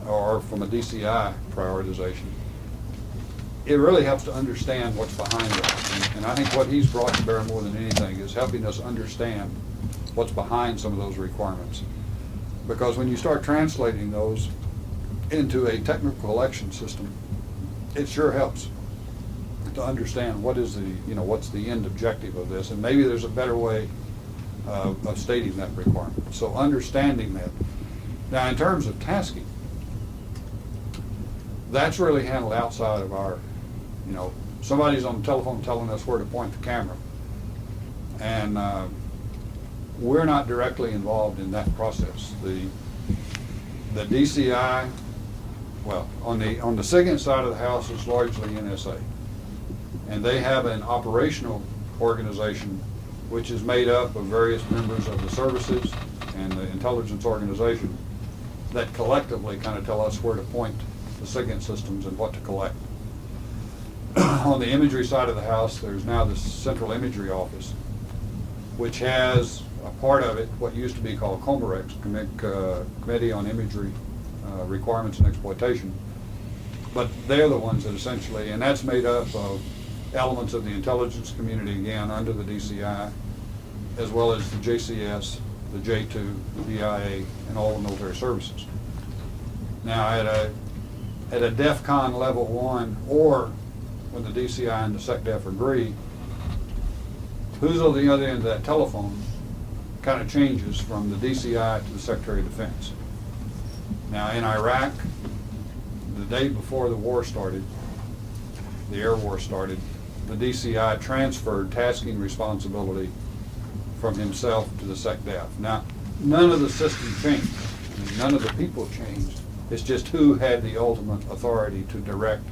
[SPEAKER 1] or from a DCI prioritization, it really helps to understand what's behind that. And I think what he's brought to bear more than anything is helping us understand what's behind some of those requirements. Because when you start translating those into a technical collection system, it sure helps to understand what is the, what's the end objective of this, and maybe there's a better way of stating that requirement. So understanding that. Now, in terms of tasking, that's really handled outside of our, somebody's on the telephone telling us where to point the camera, and we're not directly involved in that process. The DCI, well, on the SIGINT side of the house is largely NSA. And they have an operational organization which is made up of various members of the services and the intelligence organization that collectively kind of tell us where to point the SIGINT systems and what to collect. On the imagery side of the house, there's now this Central Imagery Office, which has a part of it, what used to be called COMEREX, Committee on Imagery Requirements and Exploitation. But they're the ones that essentially, and that's made up of elements of the intelligence community, again, under the DCI, as well as the JCS, the J2, the DIA, and all the military services. Now, at a DEFCON level 1, or when the DCI and the SecDef agree, who's on the other end of that telephone kind of changes from the DCI to the Secretary of Defense. Now, in Iraq, the day before the war started, the air war started, the DCI transferred tasking responsibility from himself to the SecDef. Now, none of the system changed. I mean, none of the people changed. It's just who had the ultimate authority to direct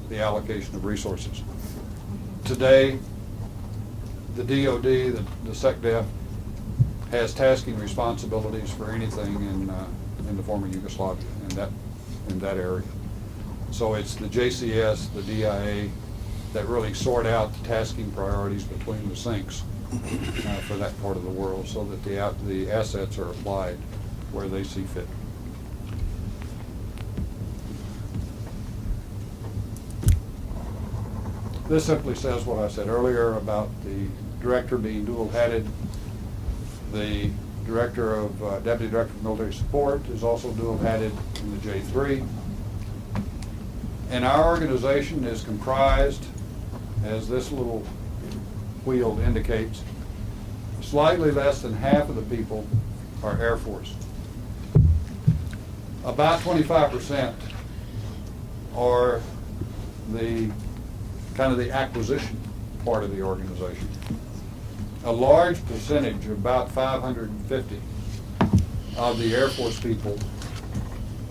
[SPEAKER 1] the allocation of resources. Today, the DOD, the SecDef, has tasking responsibilities for anything in the former Yugoslavia, in that area. So it's the JCS, the DIA, that really sort out the tasking priorities between the sinks for that part of the world, so that the assets are applied where they see fit. This simply says what I said earlier about the director being dual-headed. The director of, Deputy Director of Military Support is also dual-headed in the J3. And our organization is comprised, as this little wheel indicates, slightly less than half of the people are Air Force. About 25% are the kind of the acquisition part of the organization. A large percentage, about 550 of the Air Force people,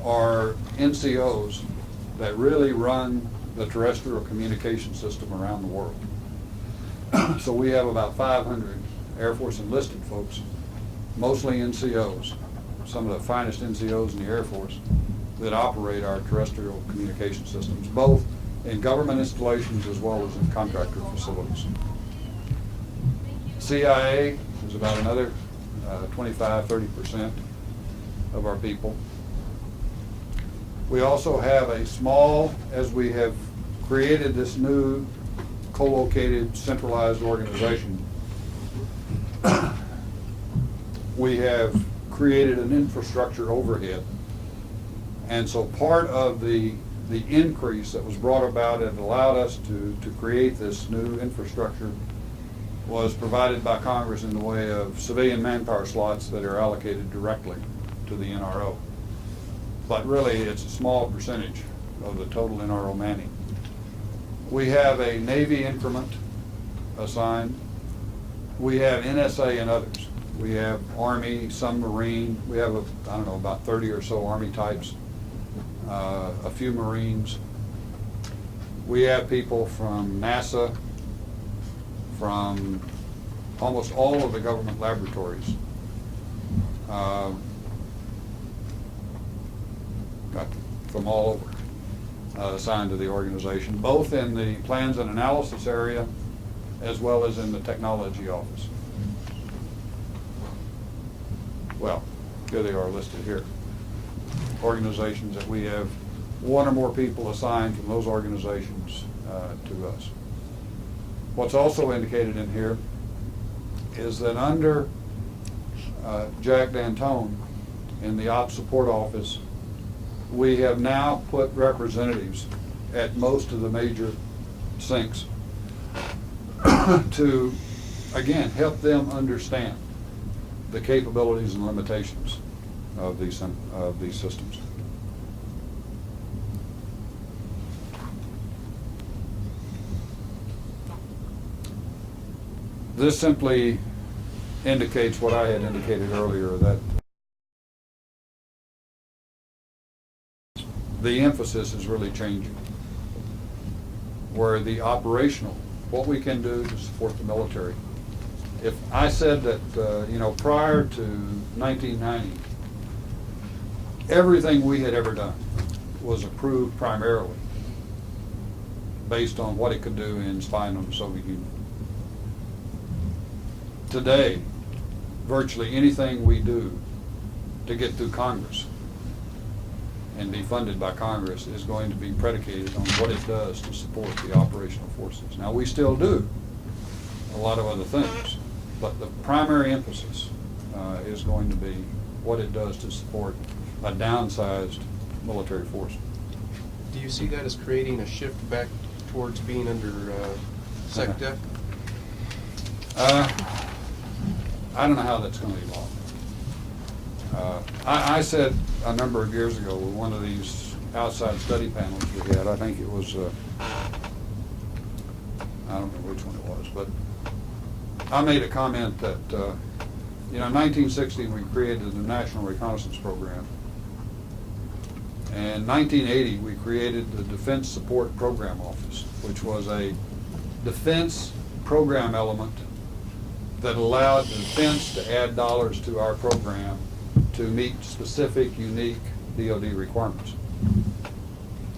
[SPEAKER 1] are NCOs that really run the terrestrial communication system around the world. So we have about 500 Air Force enlisted folks, mostly NCOs, some of the finest NCOs in the Air Force, that operate our terrestrial communication systems, both in government installations as well as in contractor facilities. CIA is about another 25–30% of our people. We also have a small, as we have created this new co-located centralized organization, we have created an infrastructure overhead. And so part of the increase that was brought about and allowed us to create this new infrastructure was provided by Congress in the way of civilian manpower slots that are allocated directly to the NRO. But really, it's a small percentage of the total NRO manning. We have a Navy increment assigned. We have NSA and others. We have Army, some Marine. We have, about 30 or so Army types, a few Marines. We have people from NASA, from almost all of the government laboratories. From all over, assigned to the organization, both in the plans and analysis area as well as in the technology office. Well, here they are listed here. Organizations that we have one or more people assigned from those organizations to us. What's also indicated in here is that under Jack D'Antone in the Ops Support Office, we have now put representatives at most of the major sinks to, again, help them understand the capabilities and limitations of these systems. This simply indicates what I had indicated earlier, that the emphasis is really changing, where the operational, what we can do to support the military. If I said that, prior to 1990, everything we had ever done was approved primarily based on what it could do in spying on the Soviet Union. Today, virtually anything we do to get through Congress and be funded by Congress is going to be predicated on what it does to support the operational forces. Now, we still do a lot of other things, but the primary emphasis is going to be what it does to support a downsized military force.
[SPEAKER 5] Do you see that as creating a shift back towards being under SecDef?
[SPEAKER 1] I don't know how that's going to evolve. I said a number of years ago with one of these outside study panels we had, I think it was, I don't know which one it was, but I made a comment that, in 1960 we created the National Reconnaissance Program, In 1980, we created the Defense Support Program Office, which was a defense program element that allowed the defense to add dollars to our program to meet specific, unique DoD requirements.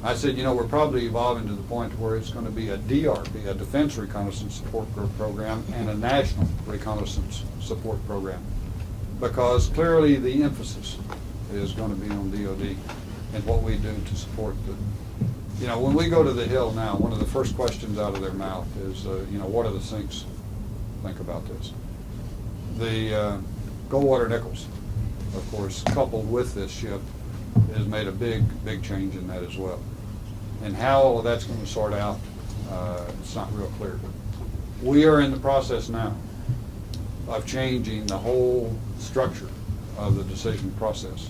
[SPEAKER 1] I said, you know, we're probably evolving to the point where it's going to be a DRP, a Defense Reconnaissance Support Program, and a National Reconnaissance Support Program, because clearly the emphasis is going to be on DoD and what we do to support the, you know, when we go to the Hill now, one of the first questions out of their mouth is, you know, what do the Sinks think about this? The Goldwater Nichols, of course, coupled with this ship, has made a big change in that as well. And how all of that's going to sort out, it's not real clear. We are in the process now of changing the whole structure of the decision process.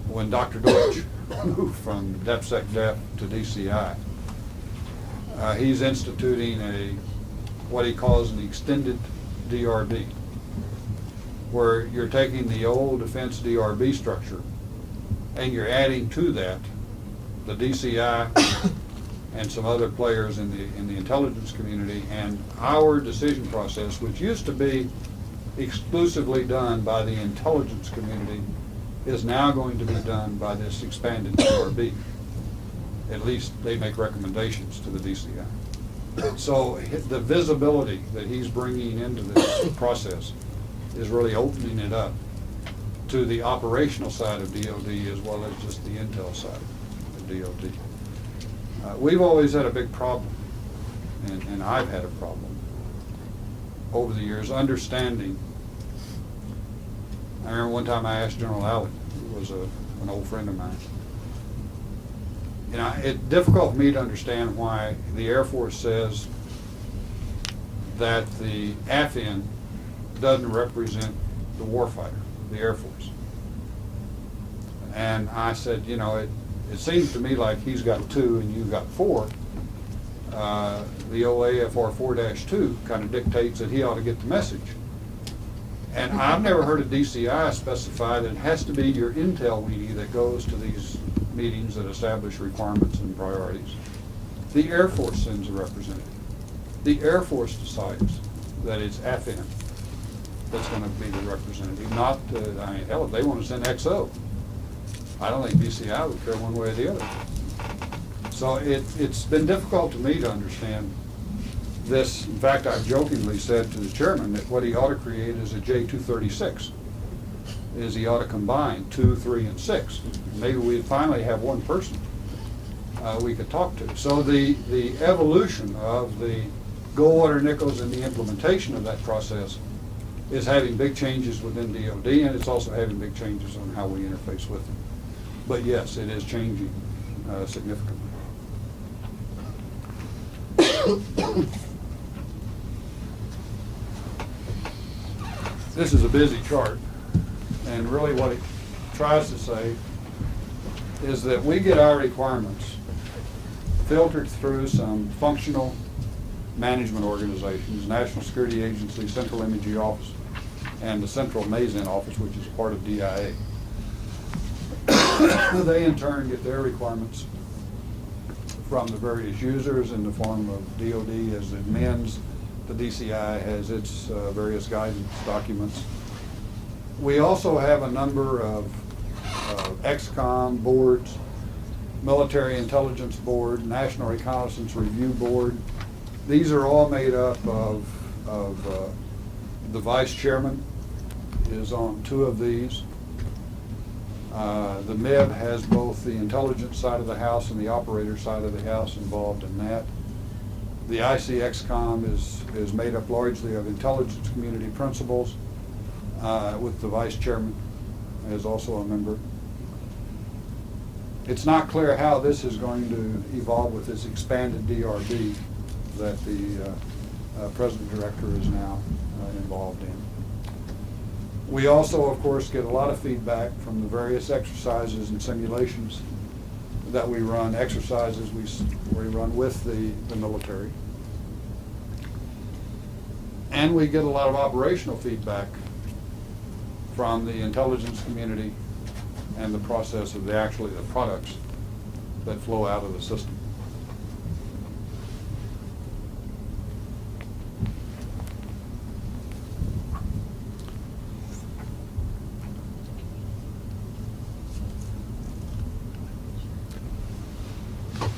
[SPEAKER 1] When Dr. Deutsch moved from DepSecDef to DCI, he's instituting what he calls an extended DRB, where you're taking the old defense DRB structure and you're adding to that the DCI and some other players in the intelligence community, and our decision process, which used to be exclusively done by the intelligence community, is now going to be done by this expanded DRB. At least they make recommendations to the DCI. So the visibility that he's bringing into this process is really opening it up to the operational side of DoD as well as just the intel side of DoD. We've always had a big problem, and I've had a problem over the years understanding. I remember one time I asked General Alley, who was an old friend of mine, you know, it's difficult for me to understand why the Air Force says that the AFN doesn't represent the warfighter, the Air Force. And I said, you know, it seems to me like he's got 2 and you've got 4. The old AFR 4-2 kind of dictates that he ought to get the message. And I've never heard a DCI specify that it has to be your intel weedy that goes to these meetings that establish requirements and priorities. The Air Force sends a representative. The Air Force decides that it's AFN that's going to be the representative, not, I mean, hell, if they want to send XO, I don't think DCI would care one way or the other. So it's been difficult to me to understand this. In fact, I've jokingly said to the chairman that what he ought to create is a J236, is he ought to combine 2, 3, and 6. Maybe we'd finally have one person we could talk to. So the evolution of the Goldwater Nichols and the implementation of that process is having big changes within DoD, and it's also having big changes on how we interface with them. But yes, it is changing significantly. This is a busy chart, and really what it tries to say is that we get our requirements filtered through some functional management organizations, National Security Agency, Central Imaging Office, and the Central Mazen Office, which is part of DIA. They in turn get their requirements from the various users in the form of DoD as it amends. The DCI has its various guidance documents. We also have a number of XCOM boards, Military Intelligence Board, National Reconnaissance Review Board. These are all made up of the vice chairman is on 2 of these. The MIB has both the intelligence side of the house and the operator side of the house involved in that. The ICXCOM is made up largely of intelligence community principals, with the vice chairman as also a member. It's not clear how this is going to evolve with this expanded DRB that the President Director is now involved in. We also, of course, get a lot of feedback from the various exercises and simulations that we run, exercises we run with the military. And we get a lot of operational feedback from the intelligence community and the process of actually the products that flow out of the system.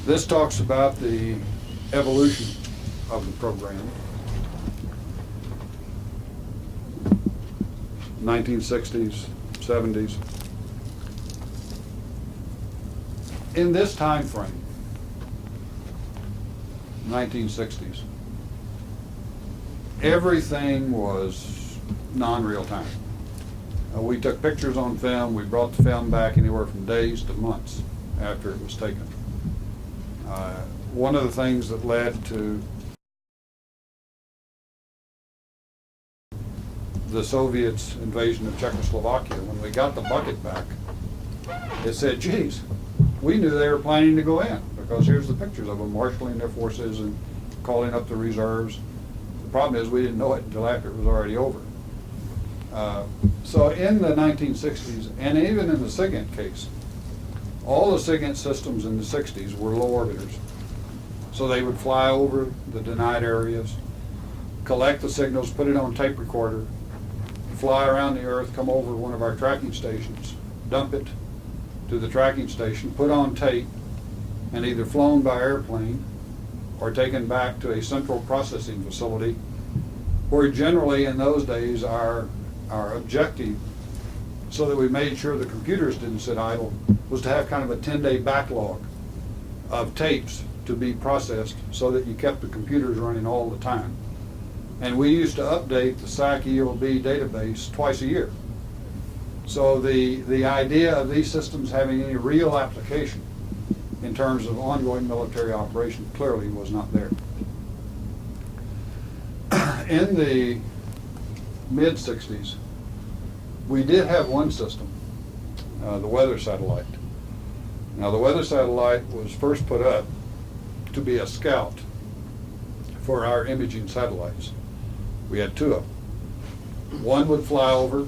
[SPEAKER 1] This talks about the evolution of the program. 1960s, 70s. In this time frame, 1960s, everything was non-real time. We took pictures on film. We brought the film back anywhere from days to months after it was taken. One of the things that led to the Soviets' invasion of Czechoslovakia, when we got the bucket back, it said, geez, we knew they were planning to go in, because here's the pictures of them marshaling their forces and calling up the reserves. The problem is we didn't know it until after it was already over. So in the 1960s, and even in the SIGINT case, all the SIGINT systems in the 60s were low orbiters. So they would fly over the denied areas, collect the signals, put it on tape recorder, fly around the Earth, come over one of our tracking stations, dump it to the tracking station, put on tape, and either flown by airplane or taken back to a central processing facility, where generally in those days our objective, so that we made sure the computers didn't sit idle, was to have kind of a 10-day backlog of tapes to be processed so that you kept the computers running all the time. And we used to update the SAC EOB database twice a year. So the idea of these systems having any real application in terms of ongoing military operation clearly was not there. In the mid-60s, we did have one system, the weather satellite. Now, the weather satellite was first put up to be a scout for our imaging satellites. We had two of them. One would fly over,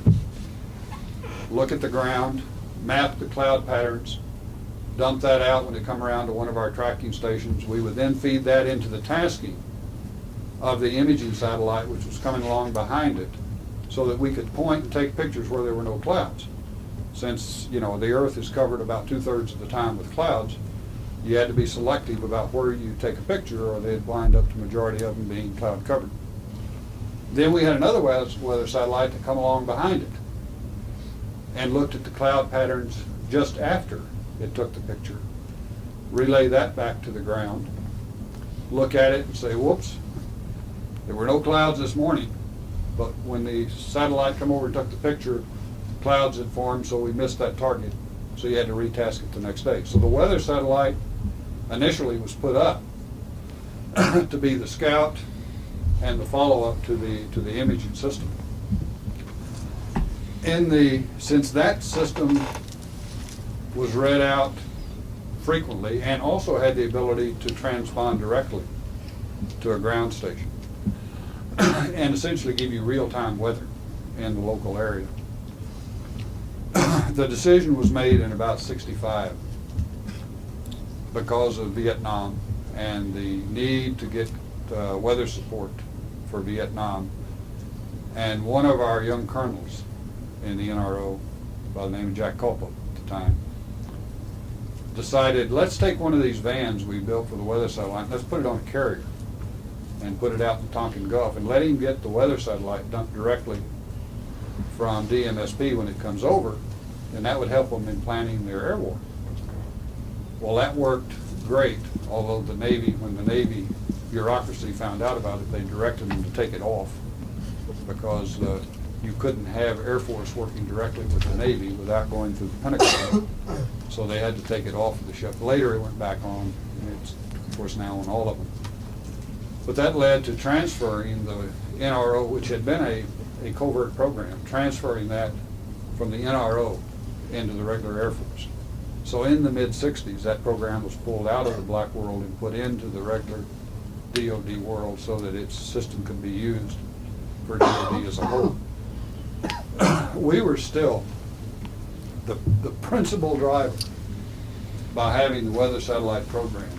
[SPEAKER 1] look at the ground, map the cloud patterns, dump that out when it come around to one of our tracking stations. We would then feed that into the tasking of the imaging satellite, which was coming along behind it, so that we could point and take pictures where there were no clouds. Since, you know, the Earth is covered about 2/3 of the time with clouds, you had to be selective about where you take a picture, or they'd wind up the majority of them being cloud covered. Then we had another weather satellite to come along behind it and looked at the cloud patterns just after it took the picture, relay that back to the ground, look at it and say, whoops, there were no clouds this morning, but when the satellite come over and took the picture, clouds had formed, so we missed that target, so you had to retask it the next day. So the weather satellite initially was put up to be the scout and the follow-up to the imaging system. Since that system was read out frequently and also had the ability to transpond directly to a ground station and essentially give you real-time weather in the local area, the decision was made in about 65 because of Vietnam and the need to get weather support for Vietnam. And one of our young colonels in the NRO, by the name of Jack Culpa at the time, decided, let's take one of these vans we built for the weather satellite, let's put it on a carrier and put it out in the Tonkin Gulf and let him get the weather satellite dumped directly from DMSP when it comes over, and that would help them in planning their air war. Well, that worked great, although the Navy, when the Navy bureaucracy found out about it, they directed them to take it off because you couldn't have Air Force working directly with the Navy without going through the Pentagon. So they had to take it off of the ship. Later it went back on, and it's of course now on all of them. But that led to transferring the NRO, which had been a covert program, transferring that from the NRO into the regular Air Force. So in the mid-60s, that program was pulled out of the black world and put into the regular DoD world so that its system could be used for DoD as a whole. We were still the principal driver by having the weather satellite program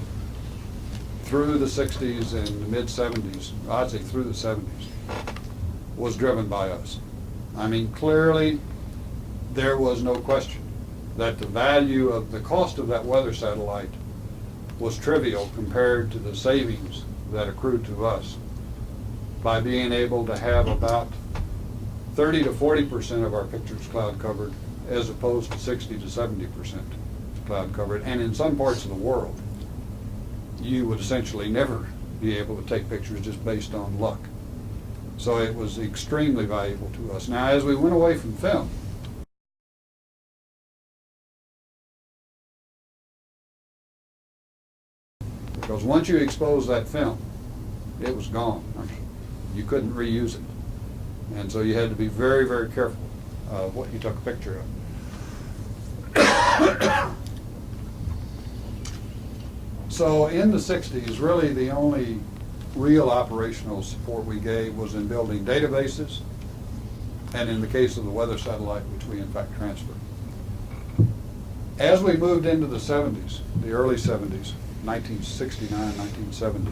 [SPEAKER 1] through the 60s and the mid-70s, I'd say through the 70s, was driven by us. I mean, clearly, there was no question that the value of the cost of that weather satellite was trivial compared to the savings that accrued to us by being able to have about 30 to 40% of our pictures cloud covered as opposed to 60 to 70% cloud covered. And in some parts of the world, you would essentially never be able to take pictures just based on luck. So it was extremely valuable to us. Now, as we went away from film, because once you exposed that film, it was gone. You couldn't reuse it. And so you had to be very, very careful of what you took a picture of. So in the 60s, really the only real operational support we gave was in building databases, and in the case of the weather satellite, which we in fact transferred. As we moved into the 70s, the early 70s, 1969, 1970,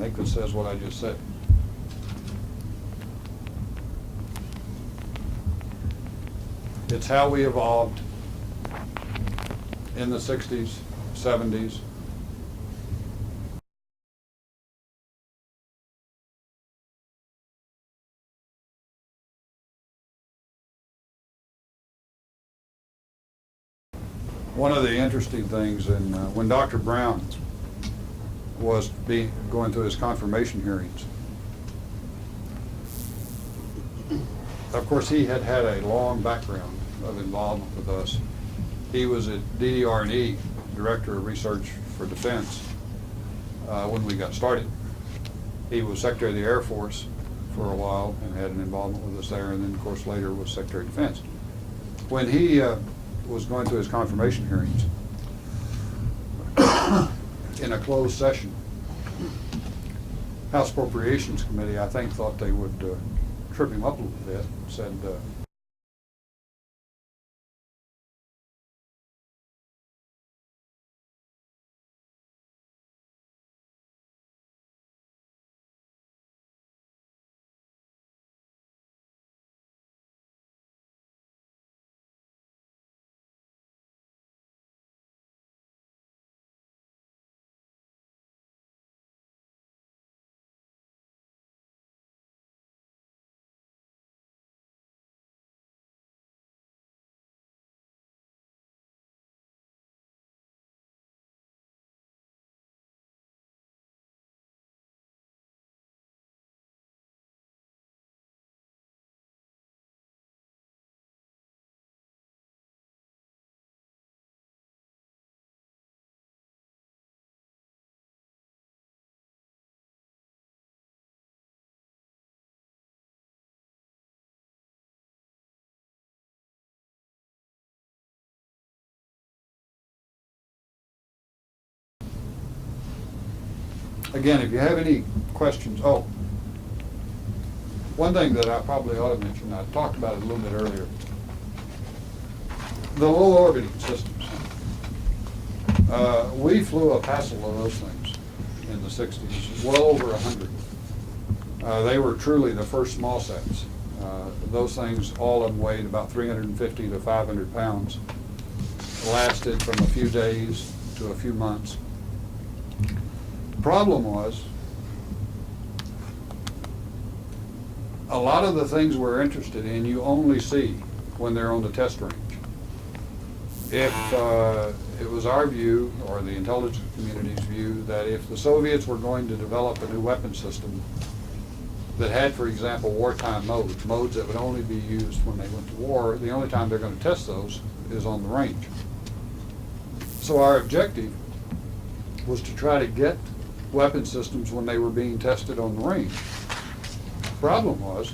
[SPEAKER 1] think that says what I just said. It's how we evolved in the 60s, 70s. One of the interesting things, when Dr. Brown was going through his confirmation hearings, of course, he had had a long background of involvement with us. He was at DDR&E, Director of Research for Defense, when we got started. He was Secretary of the Air Force for a while and had an involvement with us there, and then, of course, later was Secretary of Defense. When he was going through his confirmation hearings in a closed session, House Appropriations Committee, I think, thought they would trip him up a little bit, said, again, if you have any questions, one thing that I probably ought to mention, I talked about it a little bit earlier, the low orbiting systems. We flew a passel of those things in the 60s, well over 100. They were truly the first small sats. Those things, all of them weighed about 350 to 500 pounds, lasted from a few days to a few months. The problem was, a lot of the things we're interested in you only see when they're on the test range. If it was our view, or the intelligence community's view, that if the Soviets were going to develop a new weapon system that had, for example, wartime modes that would only be used when they went to war, the only time they're going to test those is on the range. So our objective was to try to get weapon systems when they were being tested on the range. Problem was,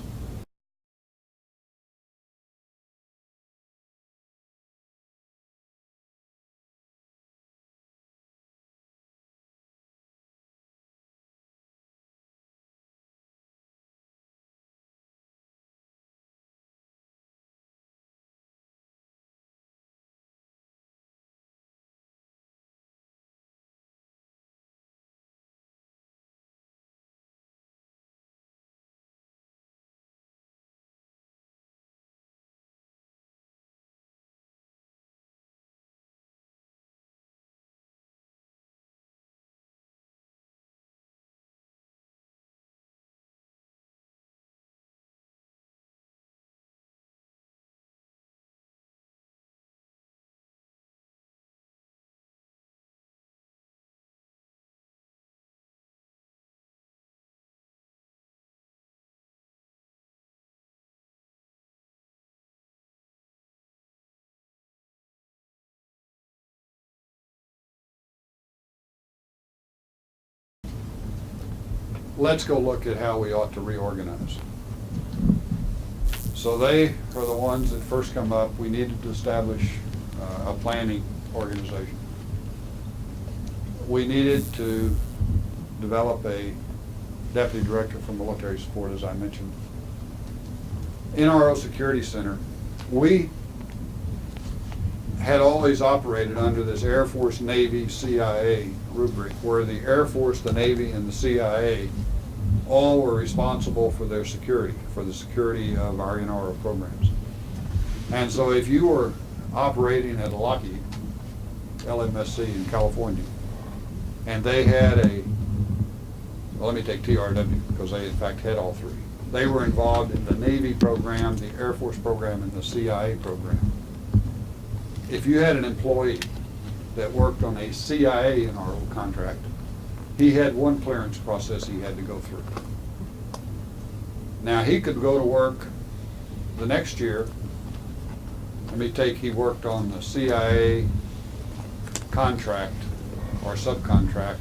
[SPEAKER 1] let's go look at how we ought to reorganize. So they are the ones that first come up. We needed to establish a planning organization. We needed to develop a deputy director for military support, as I mentioned. NRO Security Center, we had always operated under this Air Force, Navy, CIA rubric where the Air Force, the Navy, and the CIA all were responsible for their security, for the security of our NRO programs. And so if you were operating at Lockheed, LMSC in California, and they had well, let me take TRW, because they in fact had all three. They were involved in the Navy program, the Air Force program, and the CIA program. If you had an employee that worked on a CIA NRO contract, he had one clearance process he had to go through. Now, he could go to work the next year. He worked on the CIA contract or subcontract.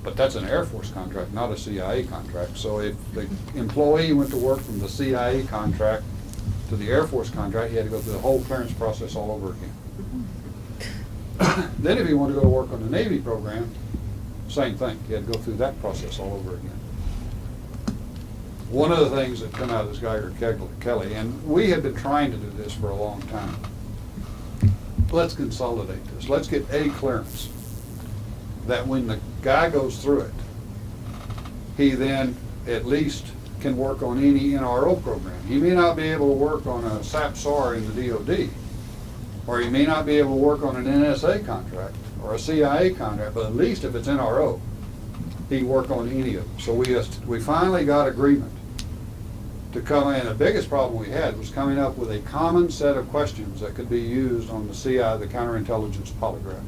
[SPEAKER 1] But that's an Air Force contract, not a CIA contract. So if the employee went to work from the CIA contract to the Air Force contract, he had to go through the whole clearance process all over again. Then if he wanted to go to work on the Navy program, same thing. He had to go through that process all over again. One of the things that come out of this guy, Kelly, and we have been trying to do this for a long time. Let's consolidate this. Let's get a clearance that when the guy goes through it, he then at least can work on any NRO program. He may not be able to work on a SAP-SAR in the DOD, or he may not be able to work on an NSA contract or a CIA contract, but at least if it's NRO, he can work on any of them. So we finally got agreement to come in. The biggest problem we had was coming up with a common set of questions that could be used on the CI, the counterintelligence polygraph.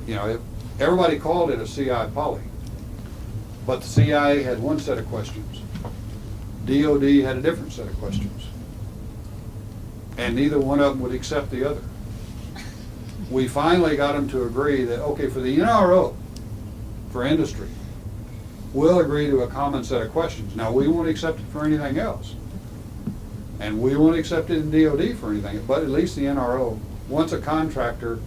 [SPEAKER 1] You know, everybody called it a CI poly, but the CIA had one set of questions. DOD had a different set of questions. And neither one of them would accept the other. We finally got them to agree that, okay, for the NRO, for industry, we'll agree to a common set of questions. Now, we won't accept it for anything else. And we won't accept it in DOD for anything, but at least the NRO, once a contractor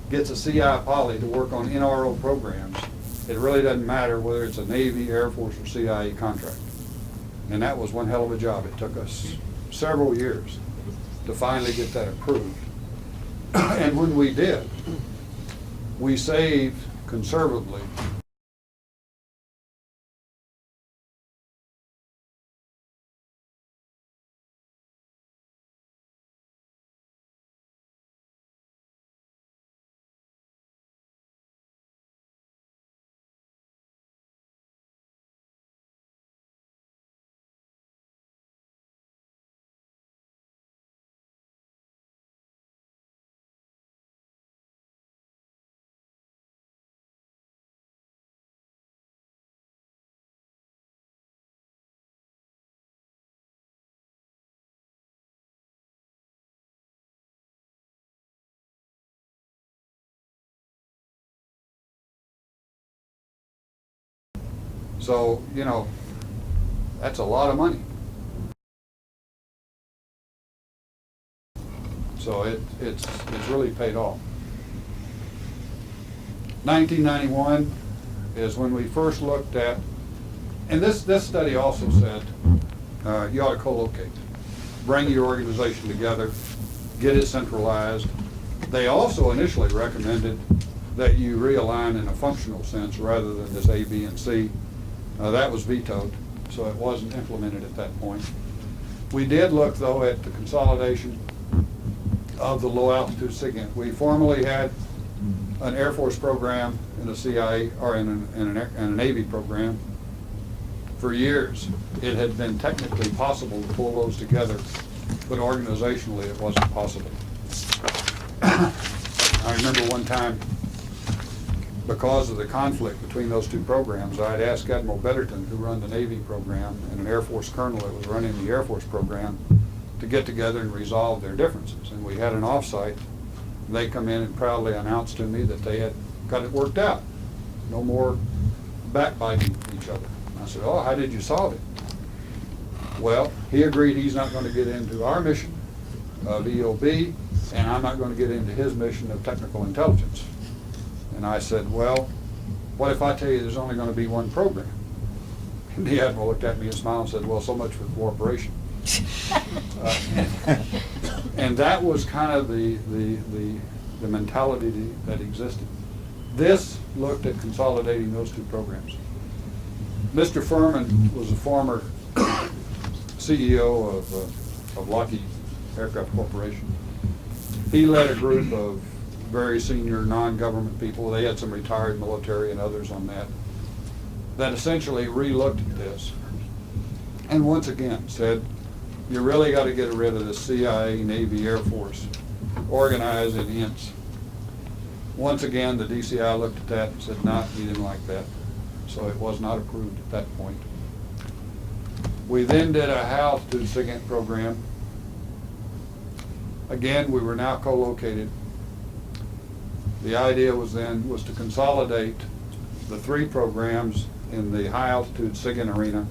[SPEAKER 1] gets a CI poly to work on NRO programs, it really doesn't matter whether it's a Navy, Air Force, or CIA contract. And that was one hell of a job. It took us several years to finally get that approved. And when we did, we saved conservatively So, you know, that's a lot of money. So it's really paid off. 1991 is when we first looked at, and this study also said you ought to co-locate, bring your organization together, get it centralized. They also initially recommended that you realign in a functional sense rather than this A, B, and C. That was vetoed, so it wasn't implemented at that point. We did look, though, at the consolidation of the low altitude SIGINT. We formerly had an Air Force program in the CIA, or in a Navy program. For years, it had been technically possible to pull those together, but organizationally it wasn't possible. I remember one time, because of the conflict between those two programs, I had asked Admiral Betterton, who ran the Navy program, and an Air Force colonel that was running the Air Force program, to get together and resolve their differences. And we had an offsite. They come in and proudly announced to me that they had got it worked out. No more backbiting each other. I said, oh, how did you solve it? Well, he agreed he's not going to get into our mission of EOB, and I'm not going to get into his mission of technical intelligence. And And I said, well, what if I tell you there's only going to be one program? And the admiral looked at me and smiled and said, well, so much for cooperation. And that was kind of the mentality that existed. This looked at consolidating those two programs. Mr. Furman was a former CEO of Lockheed Aircraft Corporation. He led a group of very senior non-government people. They had some retired military and others on that essentially re-looked at this. And once again said, you really got to get rid of the CIA, Navy, Air Force, organize in INTs. Once again, the DCI looked at that and said, no, we didn't like that. So it was not approved at that point. We then did a high altitude SIGINT program. Again, we were now co-located. The idea was to consolidate the three programs in the high altitude SIGINT arena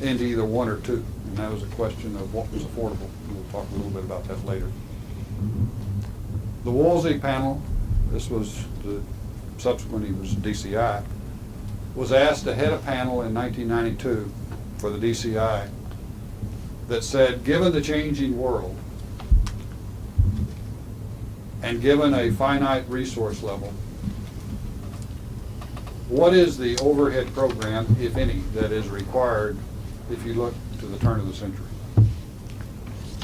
[SPEAKER 1] into either one or two. And that was a question of what was affordable. We'll talk a little bit about that later. The Woolsey panel, this was subsequently was DCI, was asked to head a panel in 1992 for the DCI that said, given the changing world and given a finite resource level, what is the overhead program, if any, that is required if you look to the turn of the century?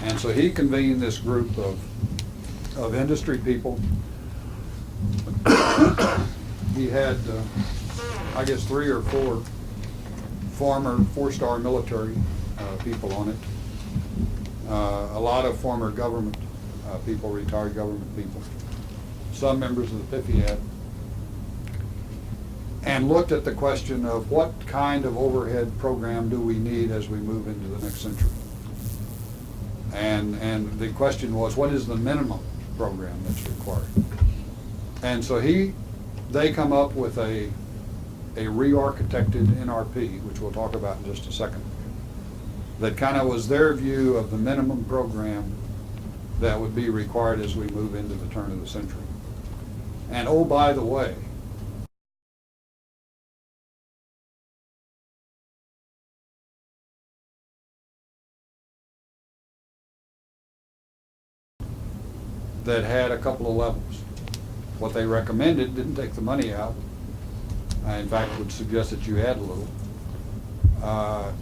[SPEAKER 1] And so he convened this group of industry people. He had, I guess, 3 or 4 former 4-star military people on it. A lot of former government people, retired government people. Some members of the PIFIAD. And looked at the question of what kind of overhead program do we need as we move into the next century. And the question was, what is the minimum program that's required? And so they come up with a re-architected NRP, which we'll talk about in just a second, that kind of was their view of the minimum program that would be required as we move into the turn of the century. And oh, by the way, that had a couple of levels. What they recommended didn't take the money out. I, in fact, would suggest that you add a little.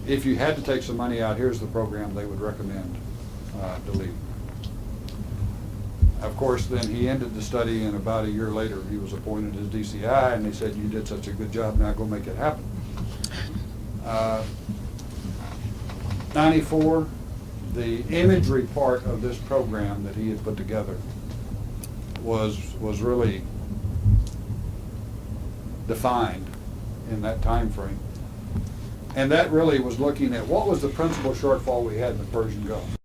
[SPEAKER 1] If you had to take some money out, here's the program they would recommend deleting. Of course, then he ended the study, and about a year later, he was appointed as DCI, and they said, you did such a good job, now go make it happen. 94, the imagery part of this program that he had put together was really defined in that time frame. And that really was looking at what was the principal shortfall we had in the Persian Gulf.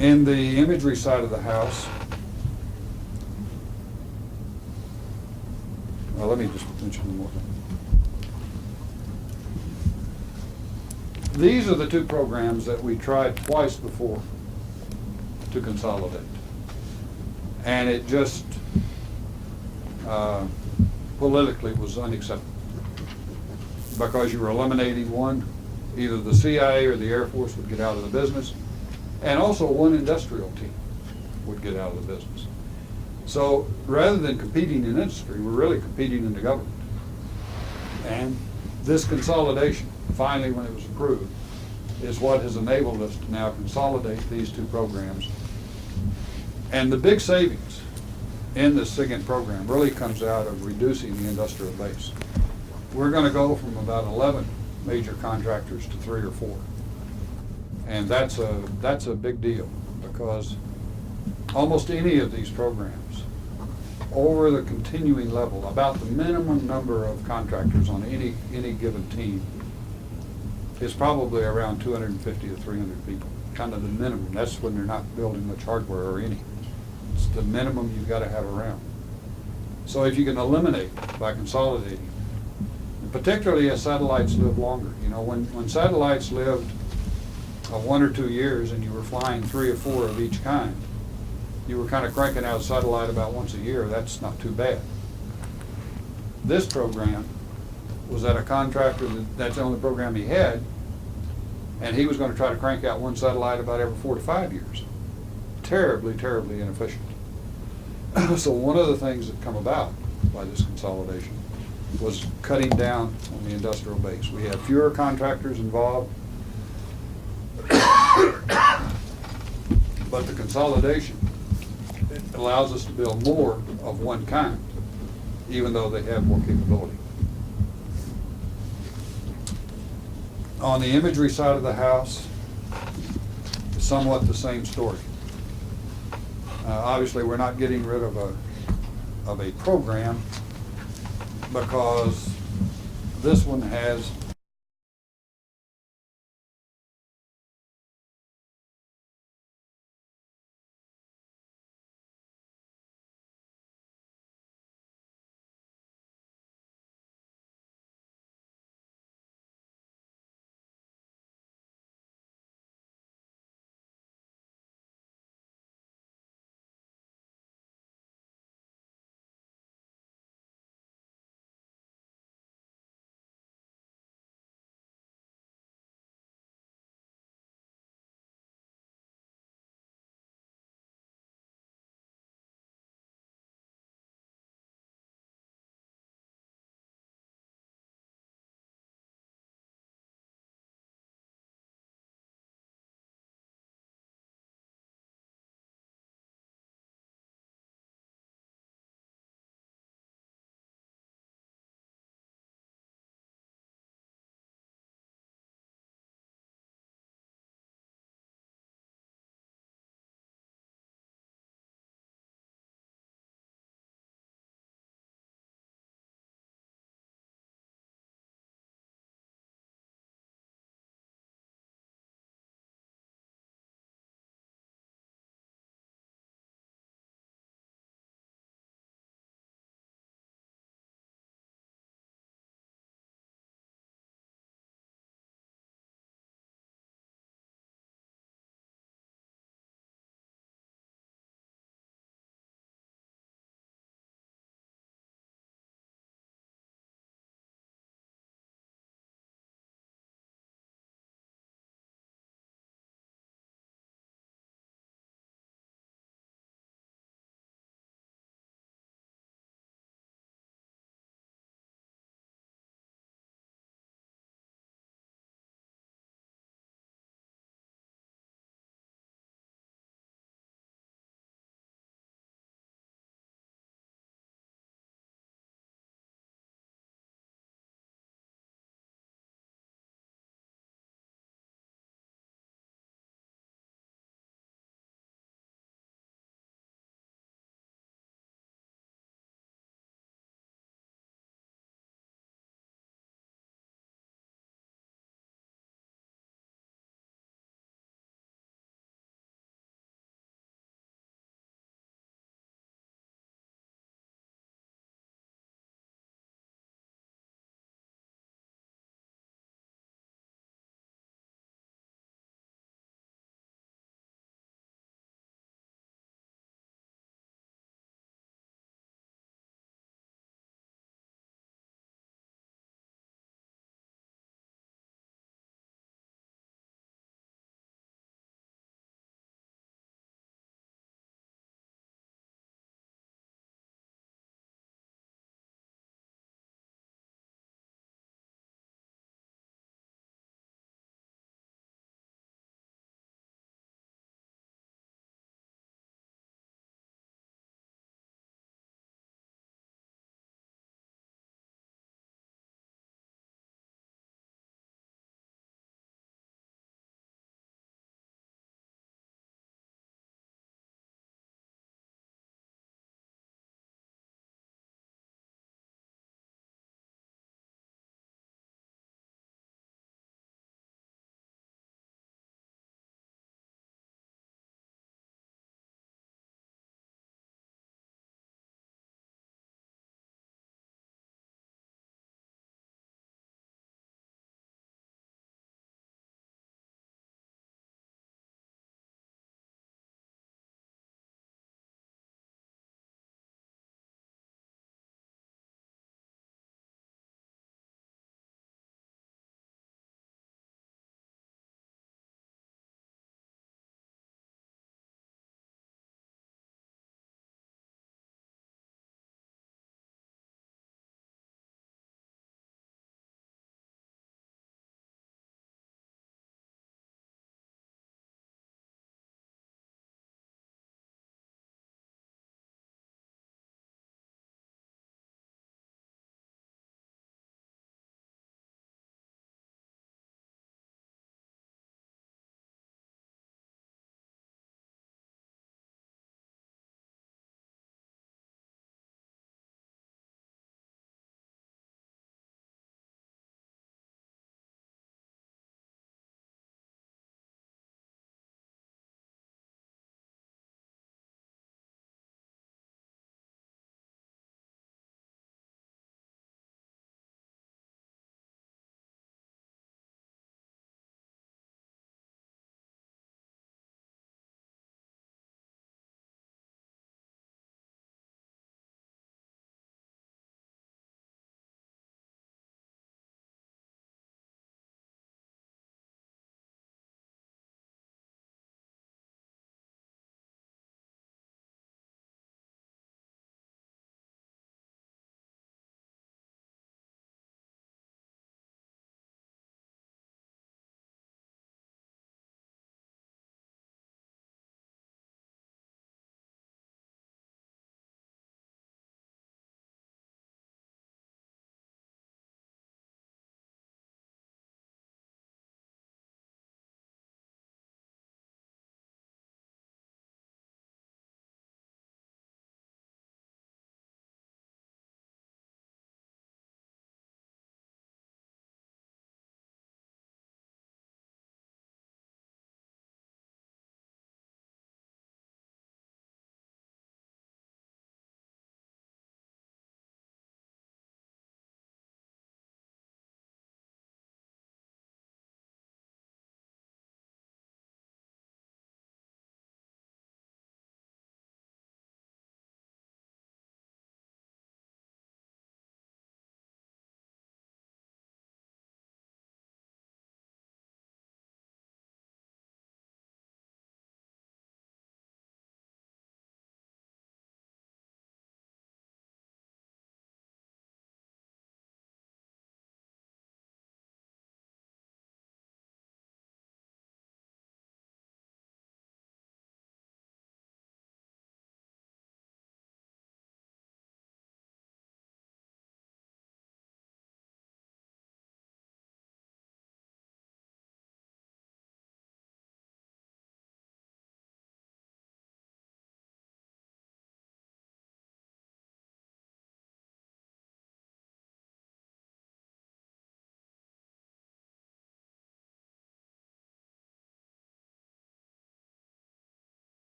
[SPEAKER 1] In the imagery side of the house, well, let me just mention one more thing. These are the two programs that we tried twice before to consolidate. And it just politically was unacceptable. Because you were eliminating one, either the CIA or the Air Force would get out of the business, and also one industrial team would get out of the business. So rather than competing in industry, we're really competing in the government. And this consolidation, finally when it was approved, is what has enabled us to now consolidate these two programs. And the big savings in this SIGINT program really comes out of reducing the industrial base. We're going to go from about 11 major contractors to 3 or 4. And that's a big deal, because almost any of these programs, over the continuing level, about the minimum number of contractors on any given team is probably around 250 to 300 people, kind of the minimum. That's when they're not building much hardware or any. It's the minimum you've got to have around. So if you can eliminate by consolidating, and particularly as satellites live longer, you know, when satellites lived 1 or 2 years and you were flying 3 or 4 of each kind, you were kind of cranking out a satellite about once a year. That's not too bad. This program was at a contractor that's the only program he had, and he was going to try to crank out one satellite about every 4 to 5 years. Terribly, terribly inefficient. So one of the things that come about by this consolidation was cutting down on the industrial base. We have fewer contractors involved, but the consolidation allows us to build more of one kind, even though they have more capability. On the imagery side of the house, it's somewhat the same story. Obviously, we're not getting rid of a program, because this one has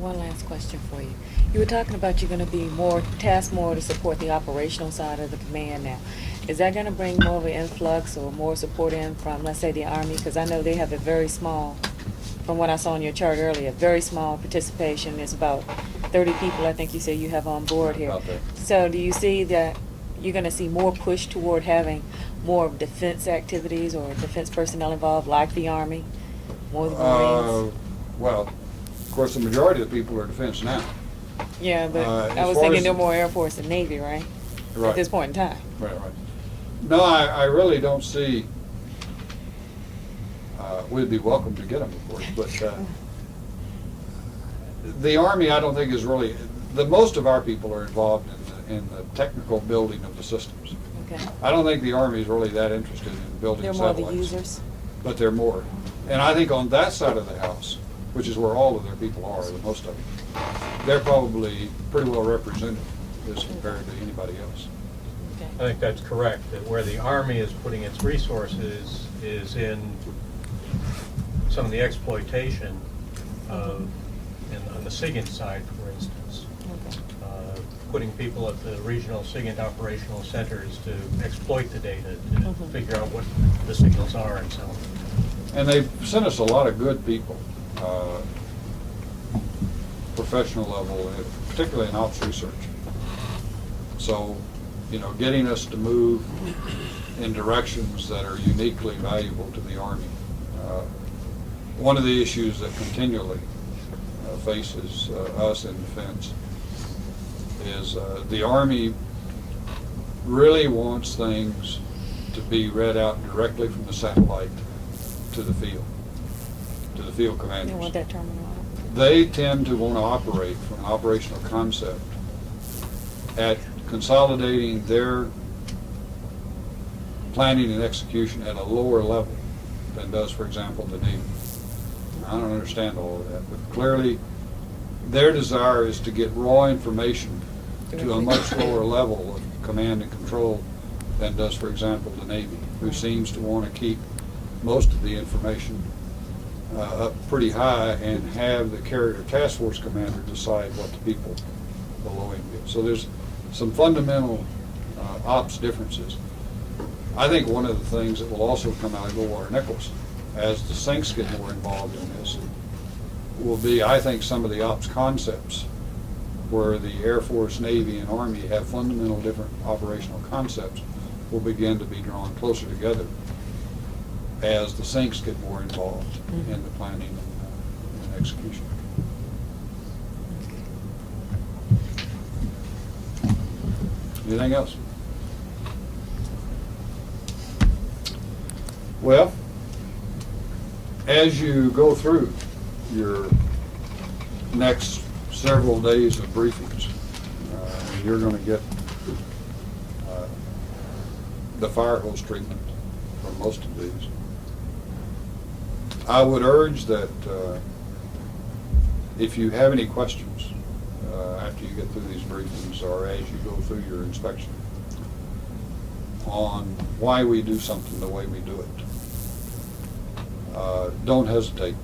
[SPEAKER 2] One last question for you. You were talking about you're going to be tasked more to support the operational side of the command now. Is that going to bring more of an influx or more support in from, let's say, the Army? Because I know they have a very small, from what I saw on your chart earlier, very small participation. It's about 30 people, I think you said you have on board here.
[SPEAKER 1] About that.
[SPEAKER 2] So do you see that you're going to see more push toward having more of defense activities or defense personnel involved, like the Army, more of the Marines?
[SPEAKER 1] Well, of course, the majority of the people are defense now.
[SPEAKER 2] Yeah, but
[SPEAKER 1] as
[SPEAKER 2] I was
[SPEAKER 1] far
[SPEAKER 2] thinking
[SPEAKER 1] as-
[SPEAKER 2] they're more Air Force and Navy, right?
[SPEAKER 1] Right.
[SPEAKER 2] At this point in time.
[SPEAKER 1] Right. No, I really don't see, we'd be welcome to get them, of course, but the Army, I don't think is really, most of our people are involved in the technical building of the systems.
[SPEAKER 2] Okay.
[SPEAKER 1] I don't think the Army is really that interested in building
[SPEAKER 2] They're
[SPEAKER 1] satellites.
[SPEAKER 2] more the users.
[SPEAKER 1] But they're more. And I think on that side of the house, which is where all of their people are, the most of them, they're probably pretty well represented as compared to anybody else.
[SPEAKER 2] Okay.
[SPEAKER 6] I think that's correct, that where the Army is putting its resources is in some of the exploitation of, on the SIGINT side, for instance.
[SPEAKER 2] Okay.
[SPEAKER 6] Putting people at the regional SIGINT operational centers to exploit the data, to
[SPEAKER 2] Mhm.
[SPEAKER 6] figure out what the signals are and so on.
[SPEAKER 1] And they've sent us a lot of good people, professional level, particularly in ops research. So, getting us to move in directions that are uniquely valuable to the Army. One of the issues that continually faces us in defense is the Army really wants things to be read out directly from the satellite to the field commanders.
[SPEAKER 2] You want that terminal out?
[SPEAKER 1] They tend to want to operate from an operational concept at consolidating their planning and execution at a lower level than does, for example, the Navy. I don't understand all of that, but clearly their desire is to get raw information to a much lower level of command and control than does, for example, the Navy, who seems to want to keep most of the information up pretty high and have the carrier task force commander decide what the people below him do. So there's some fundamental ops differences. I think one of the things that will also come out of Goldwater Nichols, as the sinks get more involved in this, will be, I think, some of the ops concepts where the Air Force, Navy, and Army have fundamental different operational concepts will begin to be drawn closer together as the sinks get more involved in the planning and execution. Anything else? Well, as you go through your next several days of briefings, you're going to get the fire hose treatment from most of these. I would urge that if you have any questions after you get through these briefings or as you go through your inspection on why we do something the way we do it, don't hesitate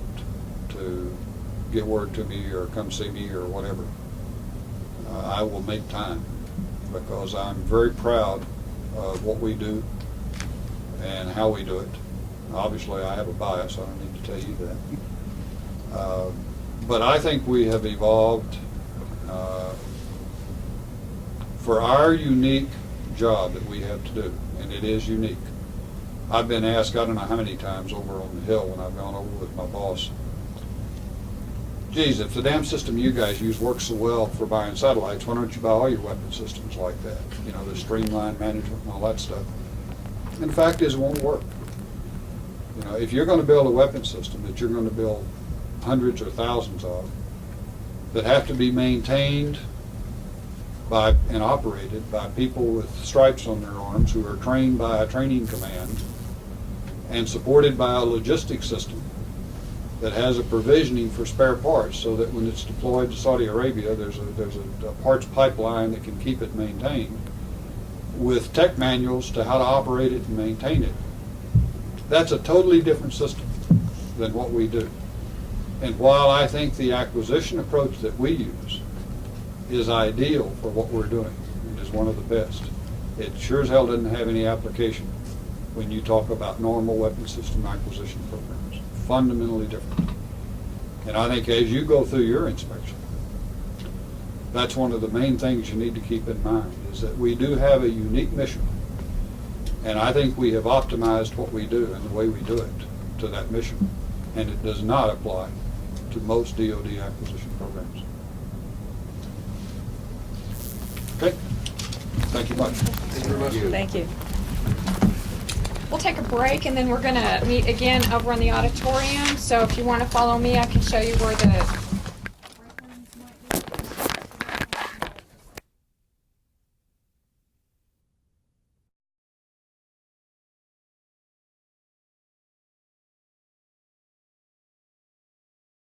[SPEAKER 1] to get word to me or come see me or whatever. I will make time because I'm very proud of what we do and how we do it. Obviously, I have a bias, I don't need to tell you that. But I think we have evolved for our unique job that we have to do, and it is unique. I've been asked, I don't know how many times over on the Hill when I've gone over with my boss, geez, if the damn system you guys use works so well for buying satellites, why don't you buy all your weapon systems like that? The streamline management and all that stuff. And the fact is, it won't work. If you're going to build a weapon system that you're going to build hundreds or thousands of, that have to be maintained by and operated by people with stripes on their arms who are trained by a training command and supported by a logistics system that has a provisioning for spare parts so that when it's deployed to Saudi Arabia, there's a parts pipeline that can keep it maintained with tech manuals to how to operate it and maintain it. That's a totally different system than what we do. And while I think the acquisition approach that we use is ideal for what we're doing, it is one of the best, it sure as hell doesn't have any application when you talk about normal weapon system acquisition programs. Fundamentally different. And I think as you go through your inspection, that's one of the main things you need to keep in mind, is that we do have a unique mission. And I think we have optimized what we do and the way we do it to that mission. And it does not apply to most DoD acquisition programs. Okay? Thank you much.
[SPEAKER 5] Thank you very much.
[SPEAKER 2] Thank you.
[SPEAKER 4] We'll take a break, and then we're gonna meet again over in the auditorium. So if you want to follow me, I can show you where the